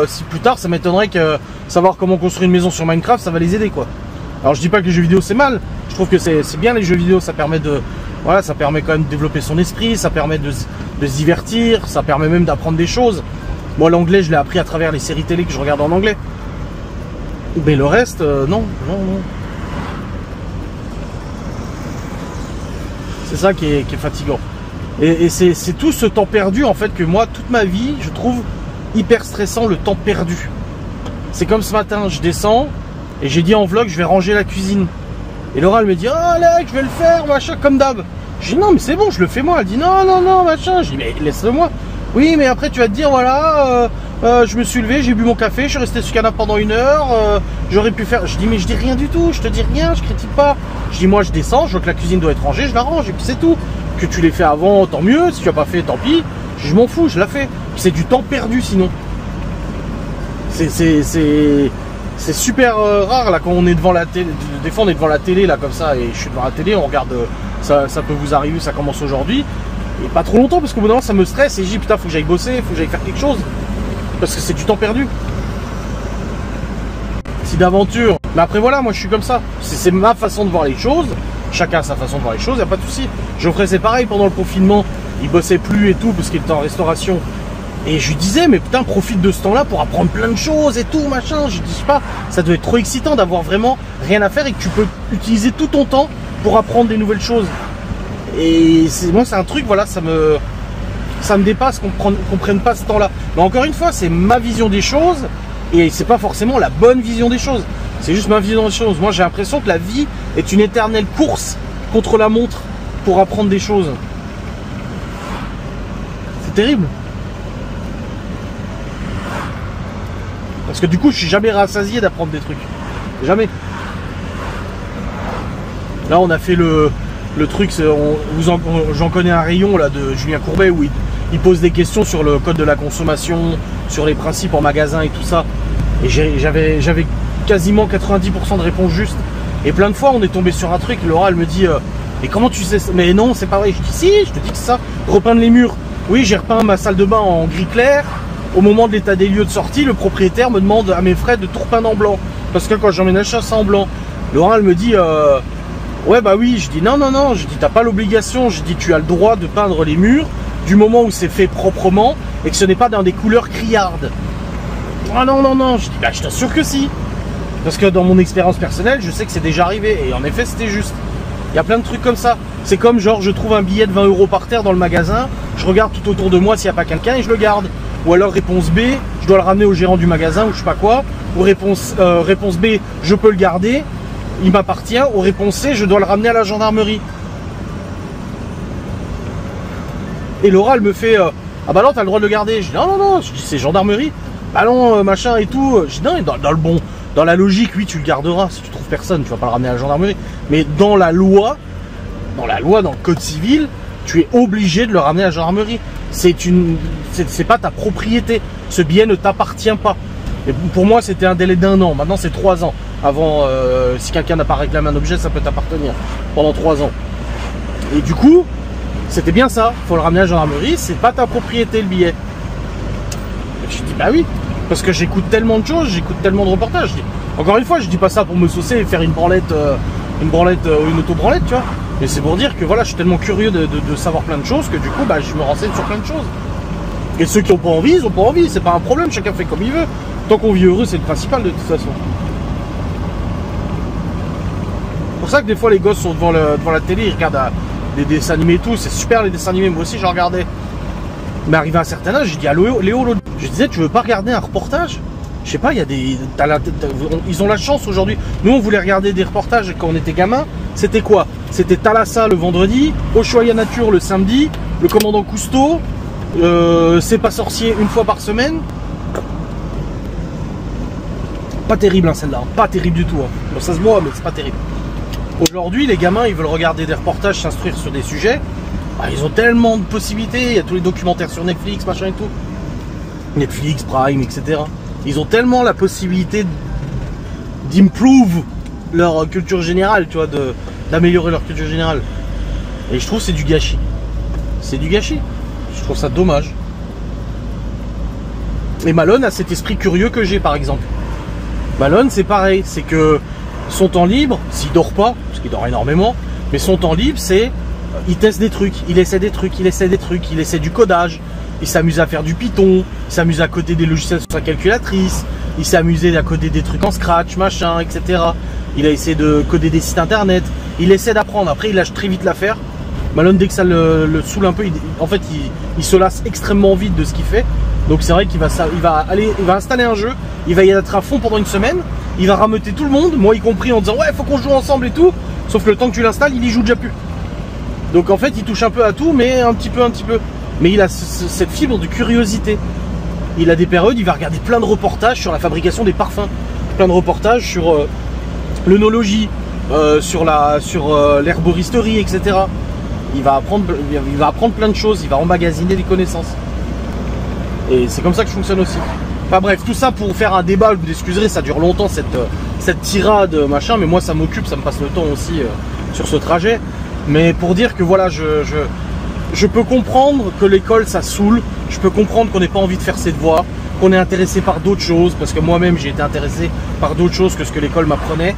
si plus tard, ça m'étonnerait que savoir comment construire une maison sur Minecraft, ça va les aider quoi. Alors je dis pas que les jeux vidéo c'est mal, je trouve que c'est bien les jeux vidéo, ça permet ça permet quand même de développer son esprit, ça permet de se divertir, ça permet même d'apprendre des choses. Moi l'anglais je l'ai appris à travers les séries télé que je regarde en anglais. Mais le reste, non. C'est ça qui est fatigant. Et c'est tout ce temps perdu en fait que moi, toute ma vie, je trouve hyper stressant le temps perdu. C'est comme ce matin, je descends et j'ai dit en vlog, je vais ranger la cuisine. Et Laura, elle me dit, oh là, je vais le faire, machin, comme d'hab. Je dis, non, mais c'est bon, je le fais moi. Elle dit, non, non, non, machin. Je dis, mais laisse-le moi. Oui, mais après, tu vas te dire, voilà, je me suis levé, j'ai bu mon café, je suis resté sur le canapé pendant 1 heure, j'aurais pu faire. Je dis, mais je dis rien du tout, je te dis rien, je critique pas. Je dis, moi, je descends, je vois que la cuisine doit être rangée, je la range, et puis c'est tout. Que tu l'aies fait avant, tant mieux. Si tu as pas fait, tant pis. Je m'en fous, je la fais. C'est du temps perdu sinon. C'est super rare là quand on est devant la télé. Des fois on est devant la télé là comme ça et je suis devant la télé, on regarde, ça peut vous arriver, ça commence aujourd'hui. Et pas trop longtemps parce qu'au bout d'un moment ça me stresse et je dis putain faut que j'aille bosser, faut que j'aille faire quelque chose. Parce que c'est du temps perdu. C'est d'aventure. Mais après voilà, moi je suis comme ça. C'est ma façon de voir les choses. Chacun a sa façon de voir les choses, y a pas de souci. Geoffrey c'est pareil pendant le confinement, il bossait plus et tout parce qu'il était en restauration. Et je lui disais, mais putain, profite de ce temps-là pour apprendre plein de choses et tout, machin. Je dis pas, ça doit être trop excitant d'avoir vraiment rien à faire et que tu peux utiliser tout ton temps pour apprendre des nouvelles choses. Et moi, c'est un truc, voilà, ça me dépasse qu'on prenne pas ce temps-là. Mais encore une fois, c'est ma vision des choses et c'est pas forcément la bonne vision des choses. C'est juste ma vision des choses. Moi, j'ai l'impression que la vie est une éternelle course contre la montre pour apprendre des choses. C'est terrible. Parce que du coup, je suis jamais rassasié d'apprendre des trucs. Jamais. Là, on a fait le truc, j'en connais un rayon là de Julien Courbet où il pose des questions sur le code de la consommation, sur les principes en magasin et tout ça. Et j'avais quasiment 90% de réponses justes. Et plein de fois, on est tombé sur un truc, Laura, elle me dit et comment tu sais ça? Mais non, c'est pas vrai. Je dis si, je te dis que c'est ça. Repeindre les murs. Oui, j'ai repeint ma salle de bain en gris clair. Au moment de l'état des lieux de sortie, le propriétaire me demande à mes frais de tout repeindre en blanc. Parce que quand j'emménage ça, c'est en blanc. Laura, elle me dit ouais, bah oui. Je dis non, non, non. Je dis t'as pas l'obligation. Je dis tu as le droit de peindre les murs du moment où c'est fait proprement et que ce n'est pas dans des couleurs criardes. Ah non, non, non. Je dis bah je t'assure que si. Parce que dans mon expérience personnelle, je sais que c'est déjà arrivé. Et en effet, c'était juste. Il y a plein de trucs comme ça. C'est comme genre je trouve un billet de 20 € par terre dans le magasin. Je regarde tout autour de moi s'il n'y a pas quelqu'un et je le garde. Ou alors réponse B, je dois le ramener au gérant du magasin ou je sais pas quoi. Ou réponse B, je peux le garder, il m'appartient. Ou réponse C, je dois le ramener à la gendarmerie. Et Laura, elle me fait ah bah non, t'as le droit de le garder. Je dis non, non, non, je dis c'est gendarmerie. Bah non, machin et tout. Je dis non, dans la logique, oui, tu le garderas. Si tu trouves personne, tu vas pas le ramener à la gendarmerie. Mais dans la loi, dans le code civil, tu es obligé de le ramener à la gendarmerie. C'est pas ta propriété. Ce billet ne t'appartient pas. Et pour moi, c'était un délai d'1 an. Maintenant, c'est 3 ans. Avant, si quelqu'un n'a pas réclamé un objet, ça peut t'appartenir pendant 3 ans. Et du coup, c'était bien ça. Faut le ramener à la gendarmerie. C'est pas ta propriété le billet. Et je dis bah oui, parce que j'écoute tellement de choses, j'écoute tellement de reportages. Encore une fois, je dis pas ça pour me saucer et faire une branlette, une auto-branlette, tu vois. Mais c'est pour dire que voilà, je suis tellement curieux de savoir plein de choses que du coup, bah, je me renseigne sur plein de choses. Et ceux qui n'ont pas envie, ils n'ont pas envie. C'est pas un problème, chacun fait comme il veut. Tant qu'on vit heureux, c'est le principal de toute façon. C'est pour ça que des fois, les gosses sont devant la télé, ils regardent des dessins animés et tout. C'est super les dessins animés, moi aussi j'en regardais. Mais arrivé à un certain âge, j'ai dit à Léo, je disais, tu veux pas regarder un reportage? Je sais pas, il y a des. Ils ont la chance aujourd'hui. Nous, on voulait regarder des reportages quand on était gamin. C'était quoi? C'était Thalassa le vendredi, Ushuaïa Nature le samedi, le commandant Cousteau, C'est pas sorcier une fois par semaine. Pas terrible hein, celle-là, pas terrible du tout. Hein. Bon, ça se voit, mais c'est pas terrible. Aujourd'hui, les gamins, ils veulent regarder des reportages, s'instruire sur des sujets. Bah, ils ont tellement de possibilités. Il y a tous les documentaires sur Netflix, machin et tout. Netflix, Prime, etc. Ils ont tellement la possibilité d'improve leur culture générale, tu vois, d'améliorer leur culture générale. Et je trouve que c'est du gâchis. C'est du gâchis. Je trouve ça dommage. Et Malone a cet esprit curieux que j'ai, par exemple. Malone, c'est pareil. C'est que son temps libre, s'il dort pas, parce qu'il dort énormément, mais son temps libre, c'est il teste des trucs, il essaie des trucs, il essaie des trucs, il essaie du codage, il s'amuse à faire du Python, il s'amuse à coder des logiciels sur sa calculatrice, il s'est amusé à coder des trucs en Scratch, machin, etc. Il a essayé de coder des sites internet, il essaie d'apprendre, après il lâche très vite l'affaire, Malone, dès que ça le saoule un peu, en fait il se lasse extrêmement vite de ce qu'il fait. Donc c'est vrai qu'il va installer un jeu, il va y être à fond pendant une semaine, il va rameuter tout le monde, moi y compris, en disant ouais faut qu'on joue ensemble et tout. Sauf que le temps que tu l'installes, il y joue déjà plus. Donc en fait il touche un peu à tout, mais un petit peu. Mais il a cette fibre de curiosité. Il a des périodes, il va regarder plein de reportages sur la fabrication des parfums, plein de reportages sur l'œnologie, sur l'herboristerie, etc. Il va apprendre plein de choses, il va emmagasiner des connaissances. Et c'est comme ça que je fonctionne aussi. Enfin bref, tout ça pour faire un débat, vous m'excuserez, ça dure longtemps cette tirade, machin, mais moi ça m'occupe, ça me passe le temps aussi sur ce trajet. Mais pour dire que voilà, je peux comprendre que l'école ça saoule, je peux comprendre qu'on n'ait pas envie de faire ses devoirs, qu'on est intéressé par d'autres choses, parce que moi-même j'ai été intéressé par d'autres choses que ce que l'école m'apprenait.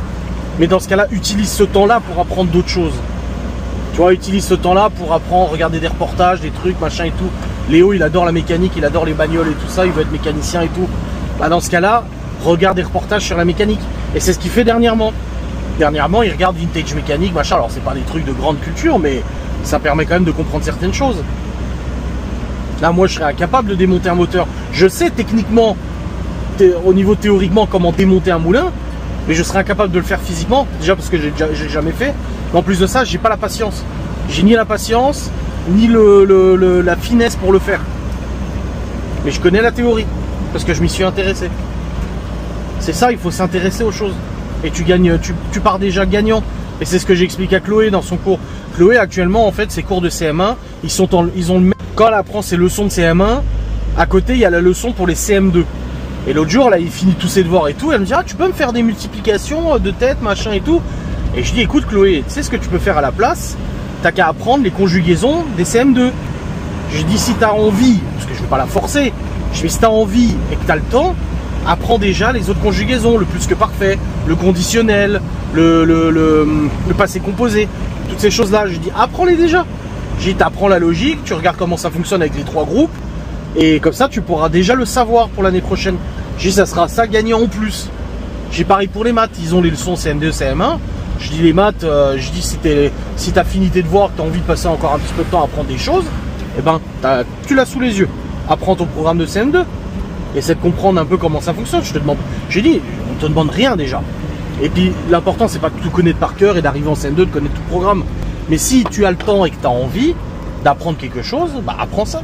Mais dans ce cas-là, utilise ce temps-là pour apprendre d'autres choses. Tu vois, utilise ce temps-là pour apprendre, regarder des reportages, des trucs, machin et tout. Léo, il adore la mécanique, il adore les bagnoles et tout ça, il veut être mécanicien et tout. Bah, dans ce cas-là, regarde des reportages sur la mécanique. Et c'est ce qu'il fait dernièrement. Dernièrement, il regarde Vintage Mécanique, machin. Alors, c'est pas des trucs de grande culture, mais ça permet quand même de comprendre certaines choses. Là, moi, je serais incapable de démonter un moteur. Je sais techniquement, au niveau théoriquement, comment démonter un moulin, mais je serais incapable de le faire physiquement. Déjà parce que j'ai jamais fait. Mais en plus de ça, j'ai pas la patience. J'ai ni la patience, ni la finesse pour le faire. Mais je connais la théorie, parce que je m'y suis intéressé. C'est ça, il faut s'intéresser aux choses. Et tu gagnes, tu pars déjà gagnant. Et c'est ce que j'explique à Chloé dans son cours. Chloé, actuellement, en fait, ses cours de CM1, quand elle apprend ses leçons de CM1, à côté, il y a la leçon pour les CM2. Et l'autre jour, là, il finit tous ses devoirs et tout. Elle me dit, ah, tu peux me faire des multiplications de tête, machin et tout. Et je dis, écoute, Chloé, tu sais ce que tu peux faire à la place? T'as qu'à apprendre les conjugaisons des CM2. Je dis, si t'as envie, parce que je ne vais pas la forcer, je dis, si t'as envie et que t'as le temps, apprends déjà les autres conjugaisons, le plus que parfait, le conditionnel, le passé composé, toutes ces choses-là. Je dis, apprends-les déjà. Je dis, t'apprends la logique, tu regardes comment ça fonctionne avec les 3 groupes, et comme ça, tu pourras déjà le savoir pour l'année prochaine. Je dis, ça sera ça gagnant en plus. J'ai pareil pour les maths, ils ont les leçons CM2, CM1. Je dis les maths, je dis si t'as fini tes devoirs, que t'as envie de passer encore un petit peu de temps à apprendre des choses, eh ben tu l'as sous les yeux. Apprends ton programme de CM2. Essaie de comprendre un peu comment ça fonctionne. J'ai dit, on te demande rien déjà. Et puis l'important c'est pas de tout connaître par cœur et d'arriver en CM2 de connaître tout le programme. Mais si tu as le temps et que tu as envie d'apprendre quelque chose, bah apprends ça.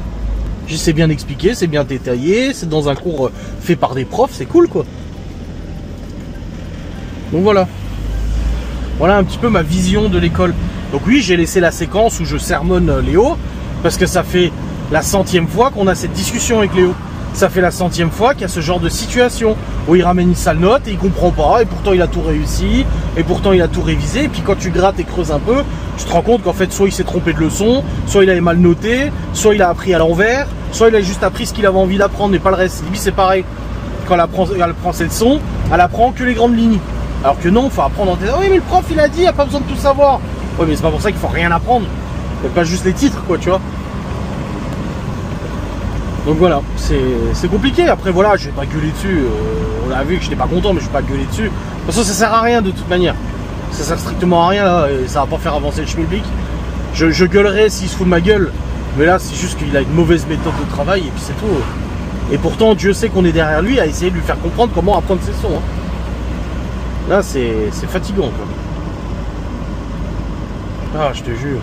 C'est bien expliqué, c'est bien détaillé, c'est dans un cours fait par des profs, c'est cool quoi. Donc voilà. Voilà un petit peu ma vision de l'école. Donc oui, j'ai laissé la séquence où je sermonne Léo, parce que ça fait la 100e fois qu'on a cette discussion avec Léo. Ça fait la 100e fois qu'il y a ce genre de situation où il ramène une sale note et il comprend pas, et pourtant il a tout réussi, et pourtant il a tout révisé, et puis quand tu grattes et creuses un peu, tu te rends compte qu'en fait soit il s'est trompé de leçon, soit il avait mal noté, soit il a appris à l'envers, soit il a juste appris ce qu'il avait envie d'apprendre, mais pas le reste. Lui c'est pareil, quand elle prend ses leçons, elle apprend que les grandes lignes. Alors que non, il faut apprendre en tête. Oui mais le prof il a dit, il n'y a pas besoin de tout savoir. Oui mais c'est pas pour ça qu'il faut rien apprendre, pas juste les titres quoi, tu vois. Donc voilà, c'est compliqué. Après voilà, je vais pas gueuler dessus. On a vu que j'étais pas content, mais je vais pas gueuler dessus. De toute façon, ça sert à rien de toute manière. Ça sert strictement à rien là, et ça va pas faire avancer le schmilblick. Je gueulerai s'il se fout de ma gueule, mais là c'est juste qu'il a une mauvaise méthode de travail et puis c'est tout. Et pourtant, Dieu sait qu'on est derrière lui à essayer de lui faire comprendre comment apprendre ses sons. Hein. Là, c'est fatigant quoi. Ah, je te jure.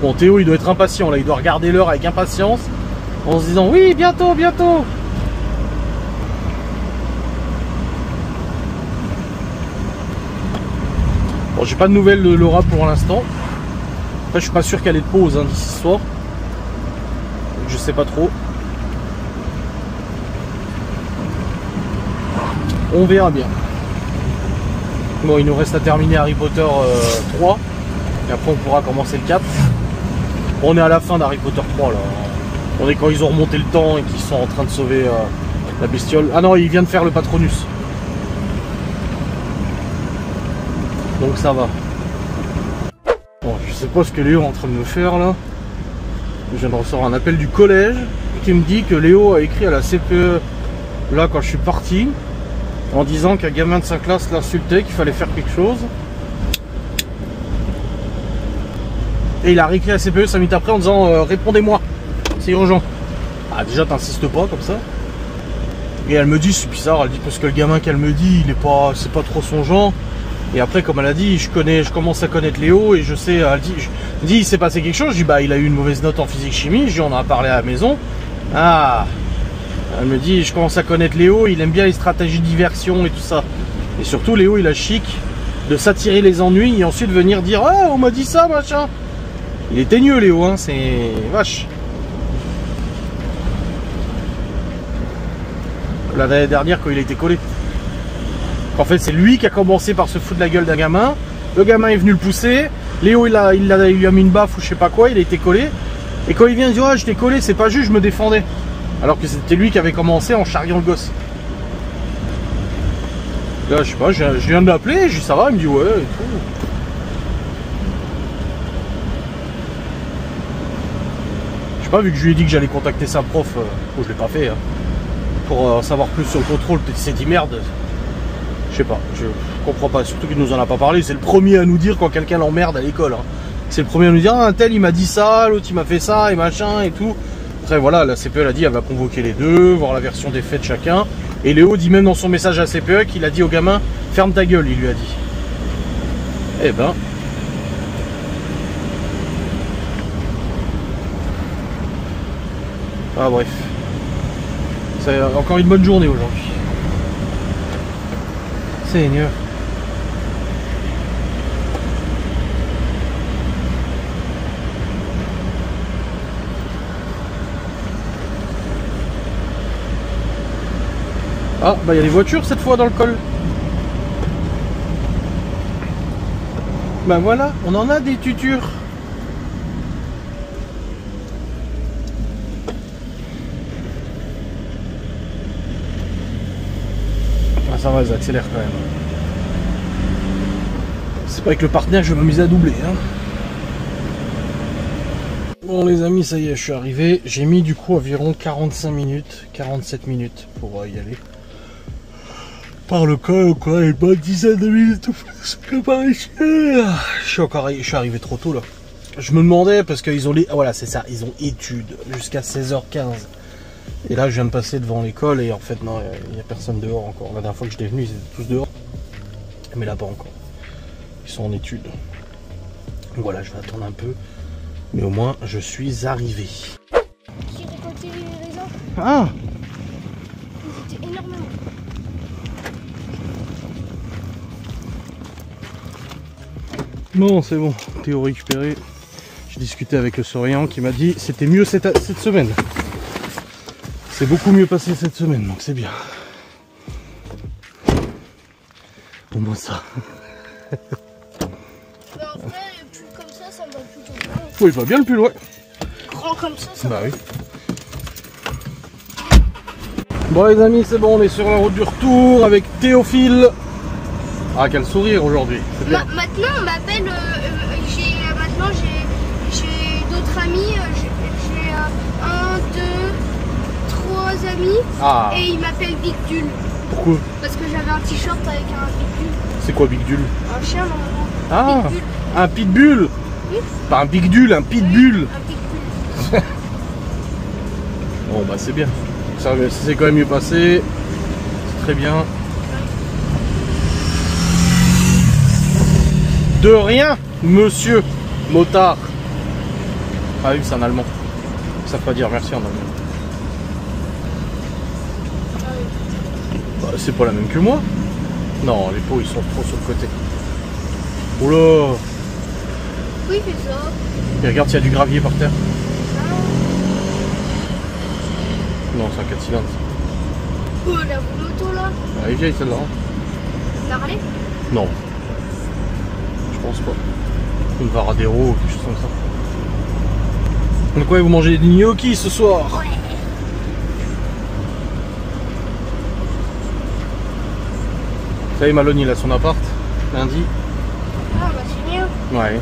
Bon, Théo, il doit être impatient, là, il doit regarder l'heure avec impatience, en se disant, oui, bientôt, bientôt. Bon, j'ai pas de nouvelles de Laura pour l'instant. Après, je suis pas sûr qu'elle ait de pause hein, d'ici ce soir. Donc, je sais pas trop. On verra bien. Bon, il nous reste à terminer Harry Potter 3. Et après, on pourra commencer le 4. On est à la fin d'Harry Potter 3 là. On est quand ils ont remonté le temps et qu'ils sont en train de sauver la bestiole. Ah non, il vient de faire le Patronus. Donc ça va. Bon, je sais pas ce que Léo est en train de me faire là. Je viens de recevoir un appel du collège qui me dit que Léo a écrit à la CPE là quand je suis parti en disant qu'un gamin de sa classe l'insultait, qu'il fallait faire quelque chose. Et il a réécrit à la CPE 5 minutes après en disant répondez-moi, c'est urgent. Ah déjà t'insistes pas comme ça. Et elle me dit c'est bizarre, elle dit parce que le gamin qu'elle me dit, c'est pas trop son genre. Et après comme elle a dit, je commence à connaître Léo et je sais, elle dit il s'est passé quelque chose, je dis bah il a eu une mauvaise note en physique chimie, je dis on en a parlé à la maison. Ah, elle me dit je commence à connaître Léo, il aime bien les stratégies de diversion et tout ça. Et surtout Léo il a chic de s'attirer les ennuis et ensuite venir dire ah on m'a dit ça machin. Il est teigneux Léo hein, c'est vache. L'année dernière quand il a été collé. En fait c'est lui qui a commencé par se foutre de la gueule d'un gamin. Le gamin est venu le pousser. Léo il lui a mis une baffe ou je sais pas quoi, il a été collé. Et quand il vient dire ah je t'ai collé, c'est pas juste, je me défendais. Alors que c'était lui qui avait commencé en charriant le gosse. Là je sais pas, je viens de l'appeler, je dis ça va, il me dit ouais et tout. Je sais pas, vu que je lui ai dit que j'allais contacter sa prof, je l'ai pas fait hein, pour en savoir plus sur le contrôle, peut-être qu'il s'est dit merde. Je sais pas, je comprends pas, surtout qu'il nous en a pas parlé, c'est le premier à nous dire quand quelqu'un l'emmerde à l'école. Hein. C'est le premier à nous dire, ah, un tel il m'a dit ça, l'autre il m'a fait ça et machin et tout. Après voilà, la CPE elle a dit elle va convoquer les deux, voir la version des faits de chacun. Et Léo dit même dans son message à la CPE qu'il a dit au gamin, ferme ta gueule, il lui a dit. Eh ben. Ah bref. C'est encore une bonne journée aujourd'hui. Seigneur. Ah, bah il y a des voitures cette fois dans le col. Bah voilà, on en a des tutures. Ah ça va, ils accélèrent quand même. C'est pas avec le partenaire que je vais m'amuser à doubler hein. Bon les amis, ça y est, je suis arrivé. J'ai mis du coup environ 45 minutes, 47 minutes pour y aller. Par le col, quoi, une bonne dizaine de minutes. Je suis arrivé trop tôt là. Je me demandais parce qu'ils ont les. Ah, voilà, c'est ça, ils ont études jusqu'à 16h15. Et là, je viens de passer devant l'école et en fait, non, il n'y a personne dehors encore. La dernière fois que j'étais venu, ils étaient tous dehors. Mais là, pas encore. Ils sont en études. Donc voilà, je vais attendre un peu. Mais au moins, je suis arrivé. J'ai récolté les raisins. Ah! Ils étaient énormément. Non, c'est bon, Théo récupéré. J'ai discuté avec le surveillant qui m'a dit c'était mieux cette semaine. C'est beaucoup mieux passé cette semaine, donc c'est bien. Au moins ça. Mais en vrai, le pull comme ça me va plutôt bien. Oui, il va bien le pull, ouais. Grand comme ça Bah oui. Bon les amis, c'est bon, on est sur la route du retour avec Théophile. Ah, quel sourire aujourd'hui. Maintenant, on m'appelle. Maintenant, j'ai d'autres amis. J'ai 1, 2, 3 amis. Ah. Et ils m'appellent Big Dul. Pourquoi? Parce que j'avais un t-shirt avec un Big Dul. C'est quoi Big Dul? Un chien, normalement. Ah, Big Dul. un pitbull. Oui. Pas un Big Dul, un pitbull. Oui, un Big Dul. Bon bah c'est bien. Ça s'est quand même mieux passé. C'est très bien. De rien, monsieur motard. Ah oui, c'est un allemand. Ils savent pas dire merci en allemand. Bah, c'est pas la même que moi. Non, les pots ils sont trop sur le côté. Oula. Oui, c'est ça. Et regarde s'il y a du gravier par terre. Non, c'est un 4 cylindres. Oh, la moto là. Elle est vieille celle-là. La Harley. Non. Je pense pas. Une Varadero ou quelque chose comme ça. Donc ouais, vous mangez des gnocchis ce soir. Ouais. Ça y est, Malone il a son appart. Lundi. Ah bah c'est bien. Ouais.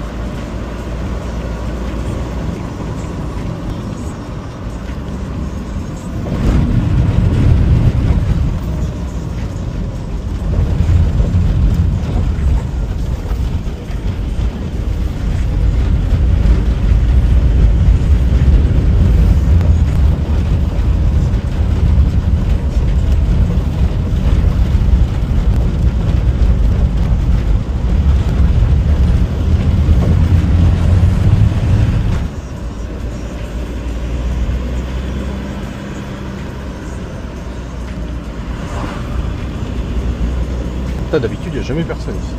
D'habitude, il n'y a jamais personne ici.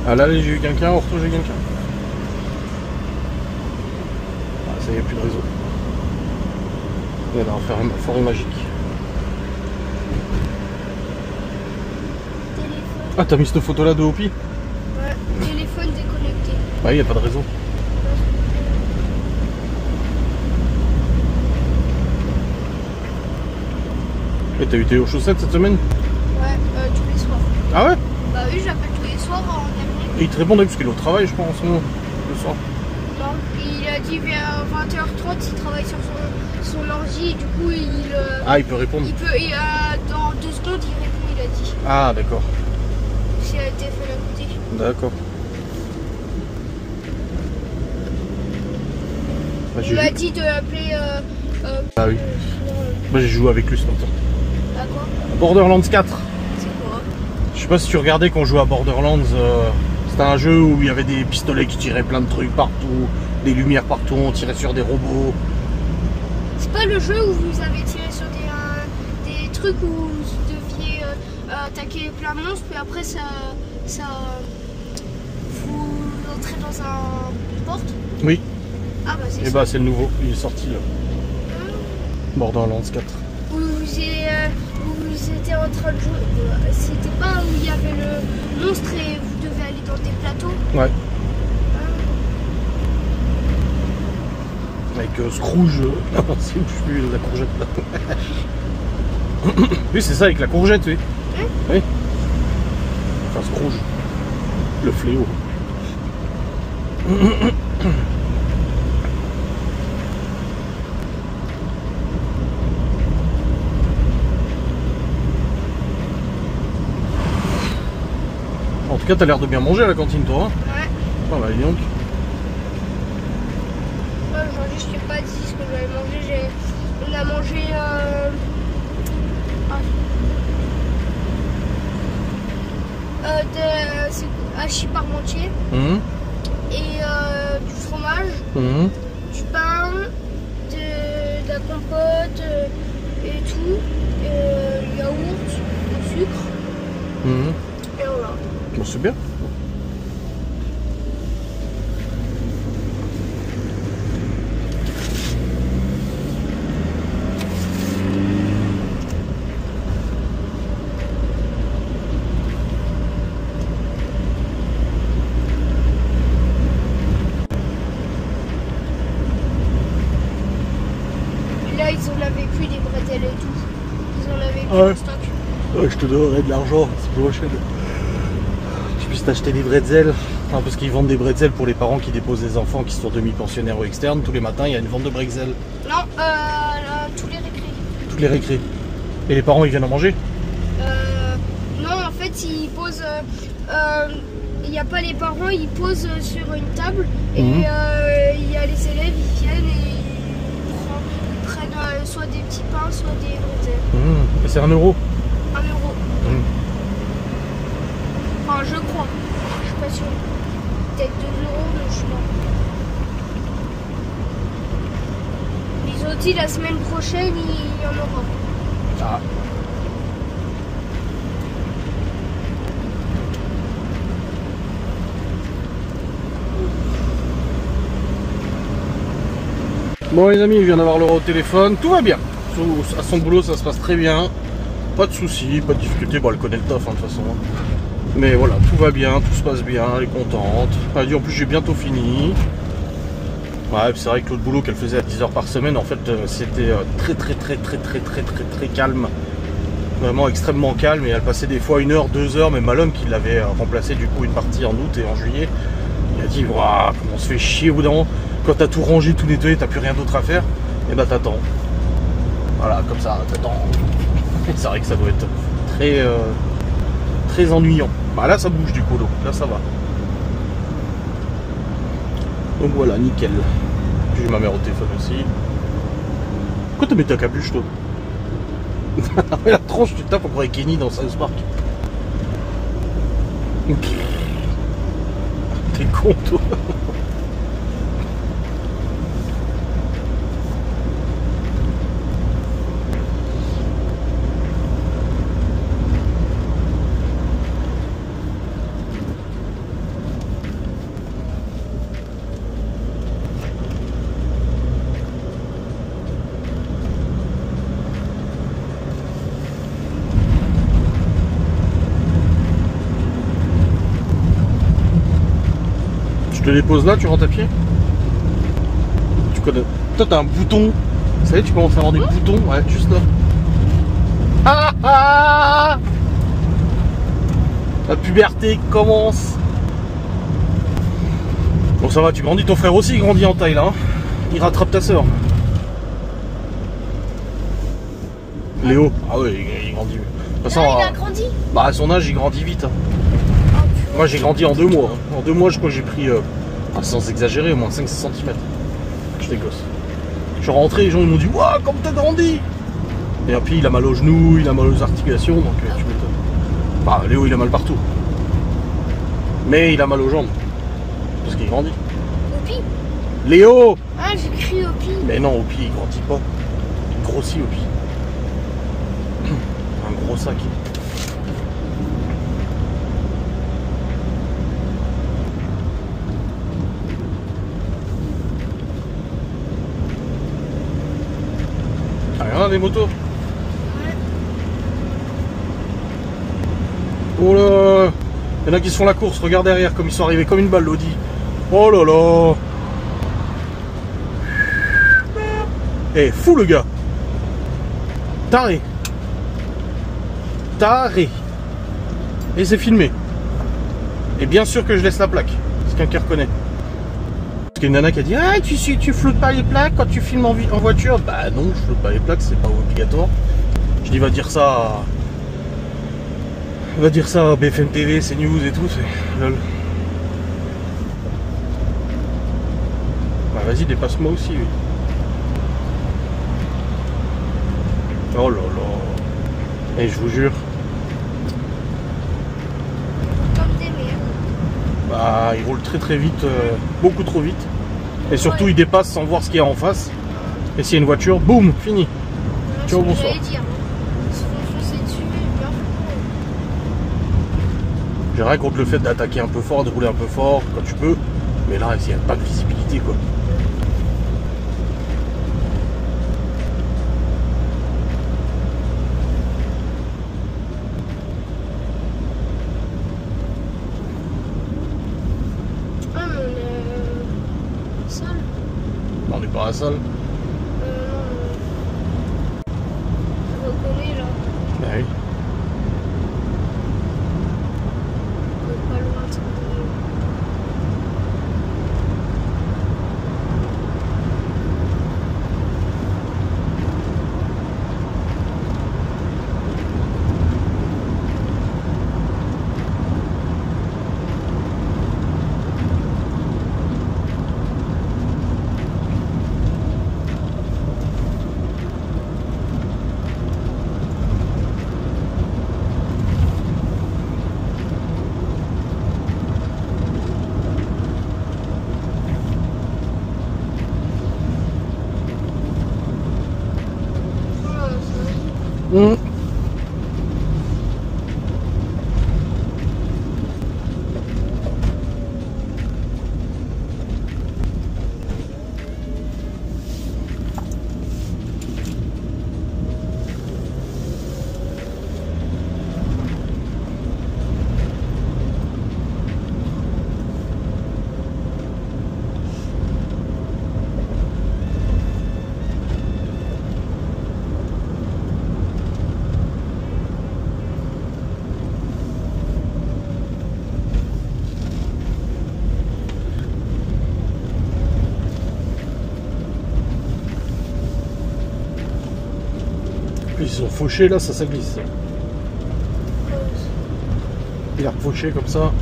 Ah là, j'ai eu quelqu'un, au retour, j'ai eu quelqu'un. Ah, ça y est, plus de réseau. Il y a une forêt magique. Téléphone. Ah, t'as mis cette photo là de Hopi? Ouais, téléphone déconnecté. Bah, il n'y a pas de réseau. Et t'as eu Théo chaussettes cette semaine? Ouais, tous les soirs. Ah ouais? Bah oui, j'appelle tous les soirs en dernier. Et il te répondait parce qu'il est au travail, je crois, en ce moment, le soir. Non, il a dit vers 20h30, il travaille sur son ordi et du coup Ah, il peut répondre. Dans 2 secondes il répond, il a dit. Ah, d'accord. Si elle a le téléphone à côté. D'accord. Bah, Il m'a dit de l'appeler. Ah oui. Moi j'ai joué avec lui ce matin. À quoi? Borderlands 4. C'est quoi? Je sais pas si tu regardais quand on jouait à Borderlands. C'était un jeu où il y avait des pistolets qui tiraient plein de trucs partout, des lumières partout, on tirait sur des robots. C'est pas le jeu où vous avez tiré sur des trucs où vous deviez attaquer plein de monstres, puis après ça vous entrez dans une porte? Oui. Ah bah c'est Et ça. bah c'est le nouveau, il est sorti là. Borderlands 4. Où vous étiez en train de jouer. C'était pas où il y avait le monstre et vous devez aller dans des plateaux? Ouais. Avec Scrooge, c'est plus la courgette là. Oui, c'est ça, avec la courgette, oui. Oui. Enfin, Scrooge. Le fléau. En tout cas, t'as l'air de bien manger à la cantine, toi. Hein? Ouais. Ah bah, dis donc. Aujourd'hui, je t'ai pas dit ce que j'avais mangé. On a mangé c'est hachis parmentier et du fromage, du pain, de la compote et tout, yaourt, du sucre. Et voilà. Bon, c'est bien. Et là, ils en avaient plus des bretelles et tout. Ils en avaient plus Ouais. en stock. Ouais, je te donnerai de l'argent, c'est plus prochaine. Tu puisses t'acheter des bretzels. Enfin, parce qu'ils vendent des bretzels pour les parents qui déposent des enfants qui sont demi-pensionnaires ou externes. Tous les matins, il y a une vente de bretzels. Non, tous les récrés. Toutes les récrés. Et les parents, ils viennent en manger? Non, en fait, ils posent. Il n'y a pas les parents, ils posent sur une table et il y a les élèves, ils viennent et ils prennent soit des petits pains, soit des bretzels. Et c'est 1 euro? 1 euro. Enfin, je crois. Je suis pas sûre. Peut-être 2 euros, mais je sais pas. Ils ont dit la semaine prochaine, il y en aura. Ah. Bon les amis, je viens d'avoir Laura au téléphone, tout va bien. À son boulot ça se passe très bien. Pas de soucis, pas de difficultés, bon elle connaît le taf hein, de toute façon. Mais voilà, tout va bien, tout se passe bien, elle est contente. Elle a dit en plus j'ai bientôt fini. Ouais, c'est vrai que l'autre boulot qu'elle faisait à 10 heures par semaine, en fait c'était très calme. Vraiment extrêmement calme et elle passait des fois 1 heure, 2 heures, même Malone qui l'avait remplacé du coup une partie en août et en juillet. Il a dit waouh, comment on se fait chier au bout d'un moment. Quand t'as tout rangé, tout nettoyé, t'as plus rien d'autre à faire, et bah t'attends. Voilà, comme ça, t'attends. C'est vrai que ça doit être très ennuyant. Bah là ça bouge du coup, là ça va. Donc voilà, nickel. Puis j'ai ma mère au téléphone aussi. Pourquoi t'as mis ta capuche toi? La tronche, tu tapes encore avec Kenny dans South Park. T'es con toi. les poses là, tu rentres à pied. Tu connais. Toi, t'as un bouton. Vous savez, tu commences à avoir des boutons. Ouais, juste là. Ah ah! La puberté commence. Bon, ça va, tu grandis. Ton frère aussi, il grandit en taille là. Hein. Il rattrape ta soeur. Léo. Ah ouais, il grandit. De toute façon, Ah, il a grandi. bah, à son âge, il grandit vite. Hein. Oh, purée. Moi, j'ai grandi en 2 mois. Hein. En 2 mois, je crois que j'ai pris, sans exagérer, au moins 5-6 cm. J'étais gosse. Je suis rentré, les gens ils m'ont dit waouh, comme t'as grandi! Et puis il a mal aux genoux, il a mal aux articulations, donc tu m'étonnes. Bah, Léo il a mal partout. Mais il a mal aux jambes. Parce qu'il grandit. Opi. Léo! Ah, j'ai crié Opi. Mais non, Opi il grandit pas. Il grossit Opi. Un gros sac. Ah, regarde des motos. Oh là! Il y en a qui se font la course, regarde derrière comme ils sont arrivés comme une balle l'Audi. Oh là là! Eh, fou le gars! Taré! Taré! Et c'est filmé. Et bien sûr que je laisse la plaque. C'est quelqu'un qui reconnaît. Parce qu'il y a une nana qui a dit ah, tu flottes pas les plaques quand tu filmes en voiture. Bah non, je flotte pas les plaques, c'est pas obligatoire. Je dis va dire ça à BFM TV, CNews et tout, c'est lol. Bah vas-y, dépasse-moi aussi. Oui. Oh là là. Et je vous jure. Comme des merdes. Bah il roule très très vite, beaucoup trop vite. Et surtout il dépasse sans voir ce qu'il y a en face. Et s'il y a une voiture, boum, fini. Ciao, bonsoir. Dire. Ils se font foncer dessus, bien fait. J'ai rien contre le fait d'attaquer un peu fort, de rouler un peu fort quand tu peux. Mais là, il n'y a pas de visibilité quoi. Ah, mais on est seul. On n'est pas à la salle. Non, je reconnais là. Bah oui. On est pas loin de Mmh. Ils sont fauchés là, ça glisse. Il a refauché comme ça,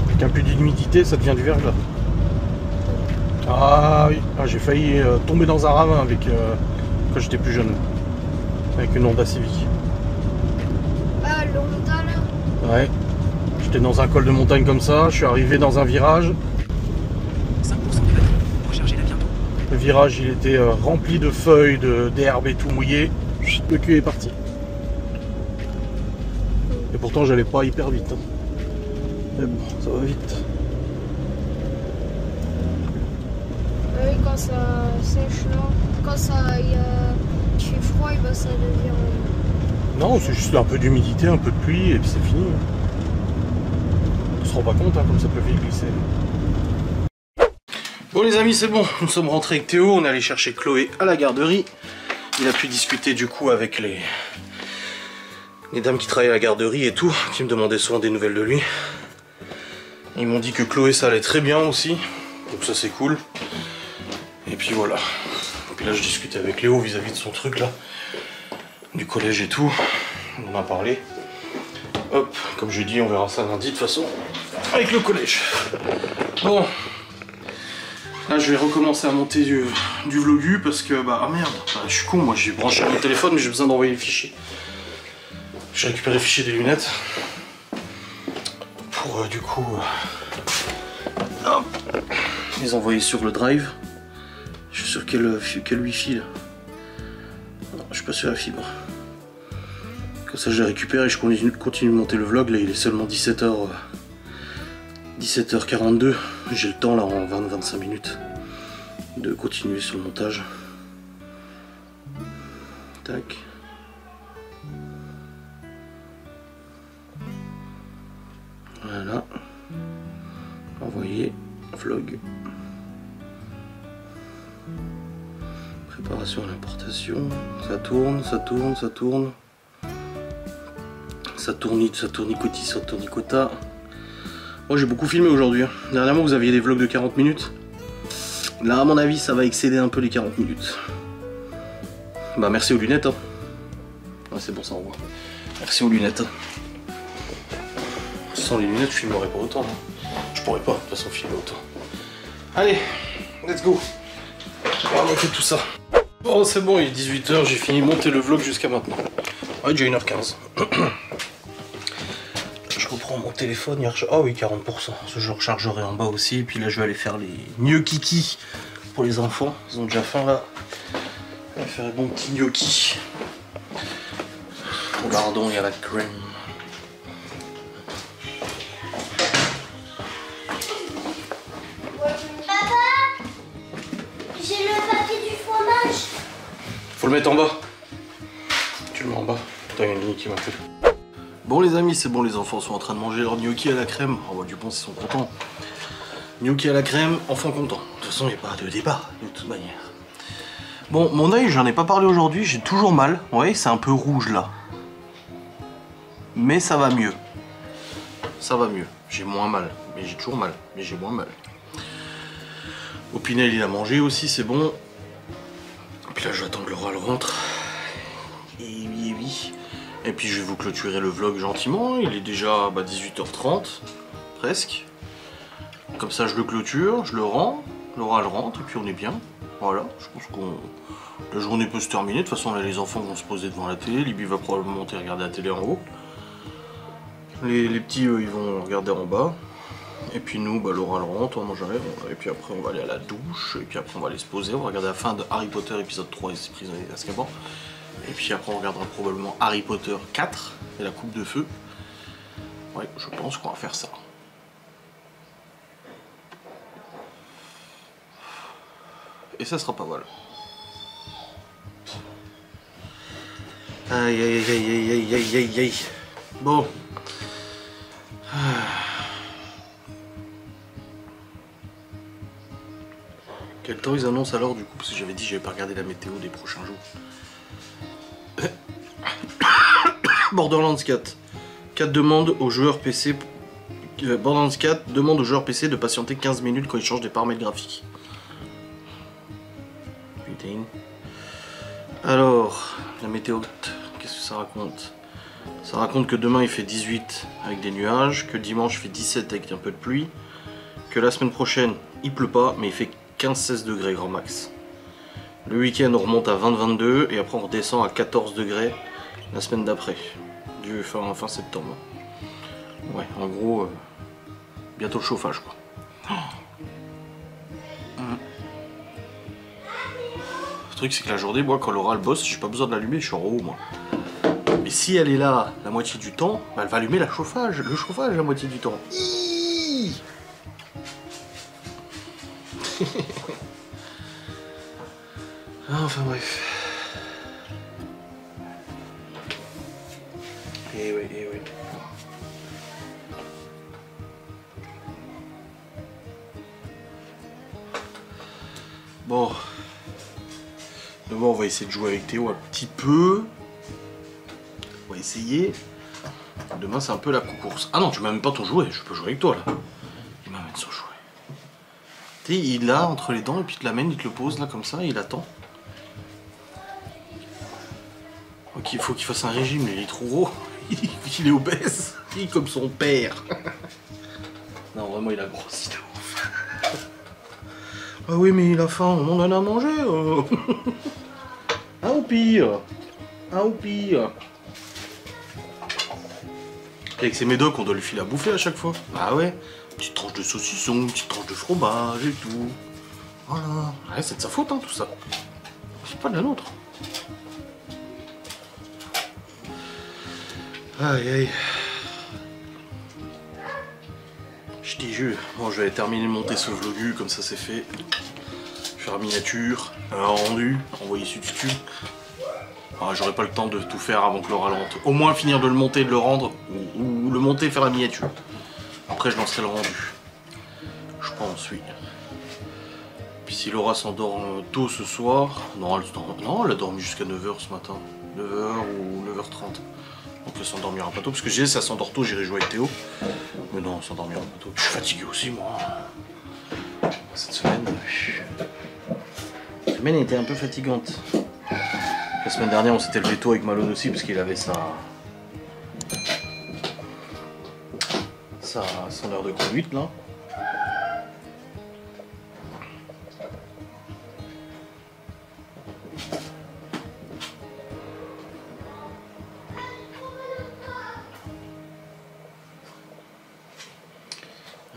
avec un peu d'humidité, ça devient du verglas. Ah oui, ah, j'ai failli tomber dans un ravin avec quand j'étais plus jeune, avec une Honda Civic. Ah, le Honda là. Ouais, j'étais dans un col de montagne comme ça, je suis arrivé dans un virage. 5% de batterie, rechargez-la bientôt. Le virage il était rempli de feuilles, d'herbes et tout mouillé. Le cul est parti. Et pourtant j'allais pas hyper vite. Hein. Mais bon, ça va vite. Oui, quand ça sèche là, quand ça il fait froid, et ben ça devient. Non, c'est juste un peu d'humidité, un peu de pluie et puis c'est fini. On se rend pas compte hein, comme ça peut vite glisser. Bon les amis, c'est bon, nous sommes rentrés avec Théo, on est allé chercher Chloé à la garderie. Il a pu discuter du coup avec les dames qui travaillent à la garderie et tout, qui me demandaient souvent des nouvelles de lui. Ils m'ont dit que Chloé ça allait très bien aussi, donc ça c'est cool. Et puis voilà. Et puis là je discutais avec Léo vis-à-vis de son truc là, du collège et tout. On en a parlé. Hop, comme je dis, on verra ça lundi de toute façon, avec le collège. Bon. Là je vais recommencer à monter du vlogu parce que bah ah merde, bah, je suis con, moi j'ai branché mon téléphone mais j'ai besoin d'envoyer le fichier. J'ai récupéré le fichier des lunettes pour du coup hop, les envoyer sur le drive. Je suis sur quel wifi là. Non, je suis pas sur la fibre. Comme ça je les récupère et je continue de monter le vlog. Là il est seulement 17h42, j'ai le temps là en 20-25 minutes de continuer sur le montage. Tac. Voilà. Envoyer vlog. Préparation à l'importation. Ça tourne, ça tourne, ça tourne. Ça tournicoti, ça tournicota. Moi j'ai beaucoup filmé aujourd'hui. Hein. Dernièrement vous aviez des vlogs de 40 minutes. Là à mon avis ça va excéder un peu les 40 minutes. Bah merci aux lunettes. Hein. Ouais, c'est bon ça envoie. Merci aux lunettes. Sans les lunettes je filmerais pas autant. Hein. Je pourrais pas de toute façon filmer autant. Allez, let's go. On va monter tout ça. Bon c'est bon, il est 18h, j'ai fini de monter le vlog jusqu'à maintenant. Ouais déjà 1h15. Je reprends mon téléphone, il recharge. Ah oui 40%, je le rechargerai en bas aussi. Et puis là je vais aller faire les gnocchis pour les enfants, ils ont déjà faim là. Je vais faire un bon petit gnocchi. Au lardon et à la crème. Papa, j'ai le papier du fromage. Faut le mettre en bas. Tu le mets en bas. Putain, il y a une ligne qui m'appelle. Bon les amis, c'est bon, les enfants sont en train de manger leur gnocchi à la crème. Oh bah du bon, ils sont contents. Gnocchi à la crème, enfants contents. De toute façon, il n'y a pas de débat, de toute manière. Bon, mon œil, j'en ai pas parlé aujourd'hui, j'ai toujours mal. Ouais, c'est un peu rouge là. Mais ça va mieux. Ça va mieux. J'ai moins mal. Mais j'ai toujours mal. Mais j'ai moins mal. Opinel, il a mangé aussi, c'est bon. Et puis là, je vais attendre que l'oral rentre. Et oui. Et puis je vais vous clôturer le vlog gentiment, il est déjà 18h30, presque. Comme ça je le clôture, je le rends, l'oral rentre et puis on est bien. Voilà, je pense que la journée peut se terminer. De toute façon là les enfants vont se poser devant la télé, Libby va probablement monter regarder la télé en haut. Les petits eux ils vont regarder en bas. Et puis nous, l'oral rentre, on mange un et puis après on va aller à la douche, et puis après on va aller se poser, on va regarder la fin de Harry Potter épisode 3 et ses prisonniers d'Azkaban. Et puis après on regardera probablement Harry Potter 4 et la coupe de feu. Ouais, je pense qu'on va faire ça. Et ça sera pas mal. Aïe aïe aïe aïe aïe aïe aïe aïe. Bon. Quel temps ils annoncent alors du coup? Parce que j'avais dit que j'avais pas regardé la météo des prochains jours. Borderlands 4. 4 demandes aux joueurs PC. Borderlands 4 demande aux joueurs PC de patienter 15 minutes quand ils changent des paramètres graphiques. Putain. Alors, la météo, qu'est-ce que ça raconte? Ça raconte que demain il fait 18 avec des nuages, que dimanche il fait 17 avec un peu de pluie, que la semaine prochaine il pleut pas mais il fait 15-16 degrés grand max. Le week-end on remonte à 20-22 et après on redescend à 14 degrés la semaine d'après, du fin septembre. Ouais, en gros, bientôt le chauffage quoi. Le truc c'est que la journée, moi quand l'oral bosse, j'ai pas besoin de l'allumer, je suis en haut moi. Mais si elle est là la moitié du temps, elle va allumer le chauffage la moitié du temps. Enfin bref. Eh oui, eh oui. essayer de jouer avec Théo un petit peu. On va essayer. Demain, c'est un peu la course. Ah non, tu m'amènes pas ton jouet, je peux jouer avec toi là. Il m'amène son jouet. Tu sais, il l'a entre les dents et puis il te l'amène, il te le pose là comme ça et il attend. Ok, il faut qu'il fasse un régime, il est trop gros. Il est obèse. Il est comme son père. Non, vraiment, il a grossi de ouf. Ah oui, mais il a faim, on en a à manger. Un ou pire. Un ou pire. Avec ses médocs, on doit lui filer à bouffer à chaque fois. Ah ouais. Petite tranche de saucisson, petite tranche de fromage et tout. Voilà. Ouais, c'est de sa faute, hein, tout ça. C'est pas de la nôtre. Aïe aïe. Je dis jure. Bon, je vais terminer de monter ce vlogu, comme ça c'est fait. Faire un miniature, un rendu, envoyer sur YouTube. Ah, j'aurai pas le temps de tout faire avant que Laura rentre. Au moins finir de le monter, de le rendre, ou le monter, faire la miniature. Après je lancerai le rendu. Je pense, oui. Puis si Laura s'endort tôt ce soir, non, elle a dormi jusqu'à 9h ce matin. 9h ou 9h30. Donc elle s'endormira pas tôt, parce que j'ai ça s'endort tôt, j'irai jouer avec Théo. Mais non, elle s'endormira pas tôt. Je suis fatigué aussi, moi. Cette semaine, la semaine était un peu fatigante. La semaine dernière, on s'était levé tôt avec Malone aussi, parce qu'il avait son heure de conduite, là.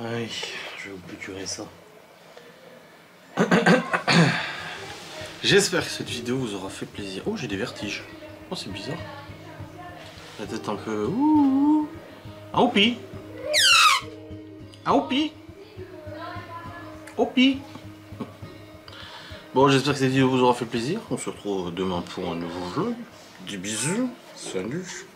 Aïe, je vais bouturer ça. J'espère que cette vidéo vous aura fait plaisir. Oh, j'ai des vertiges. Oh, c'est bizarre. La tête un peu... Ouh. Ah, oupi. Ah, oupi. Oupi. Bon, j'espère que cette vidéo vous aura fait plaisir. On se retrouve demain pour un nouveau vlog. Des bisous. Salut.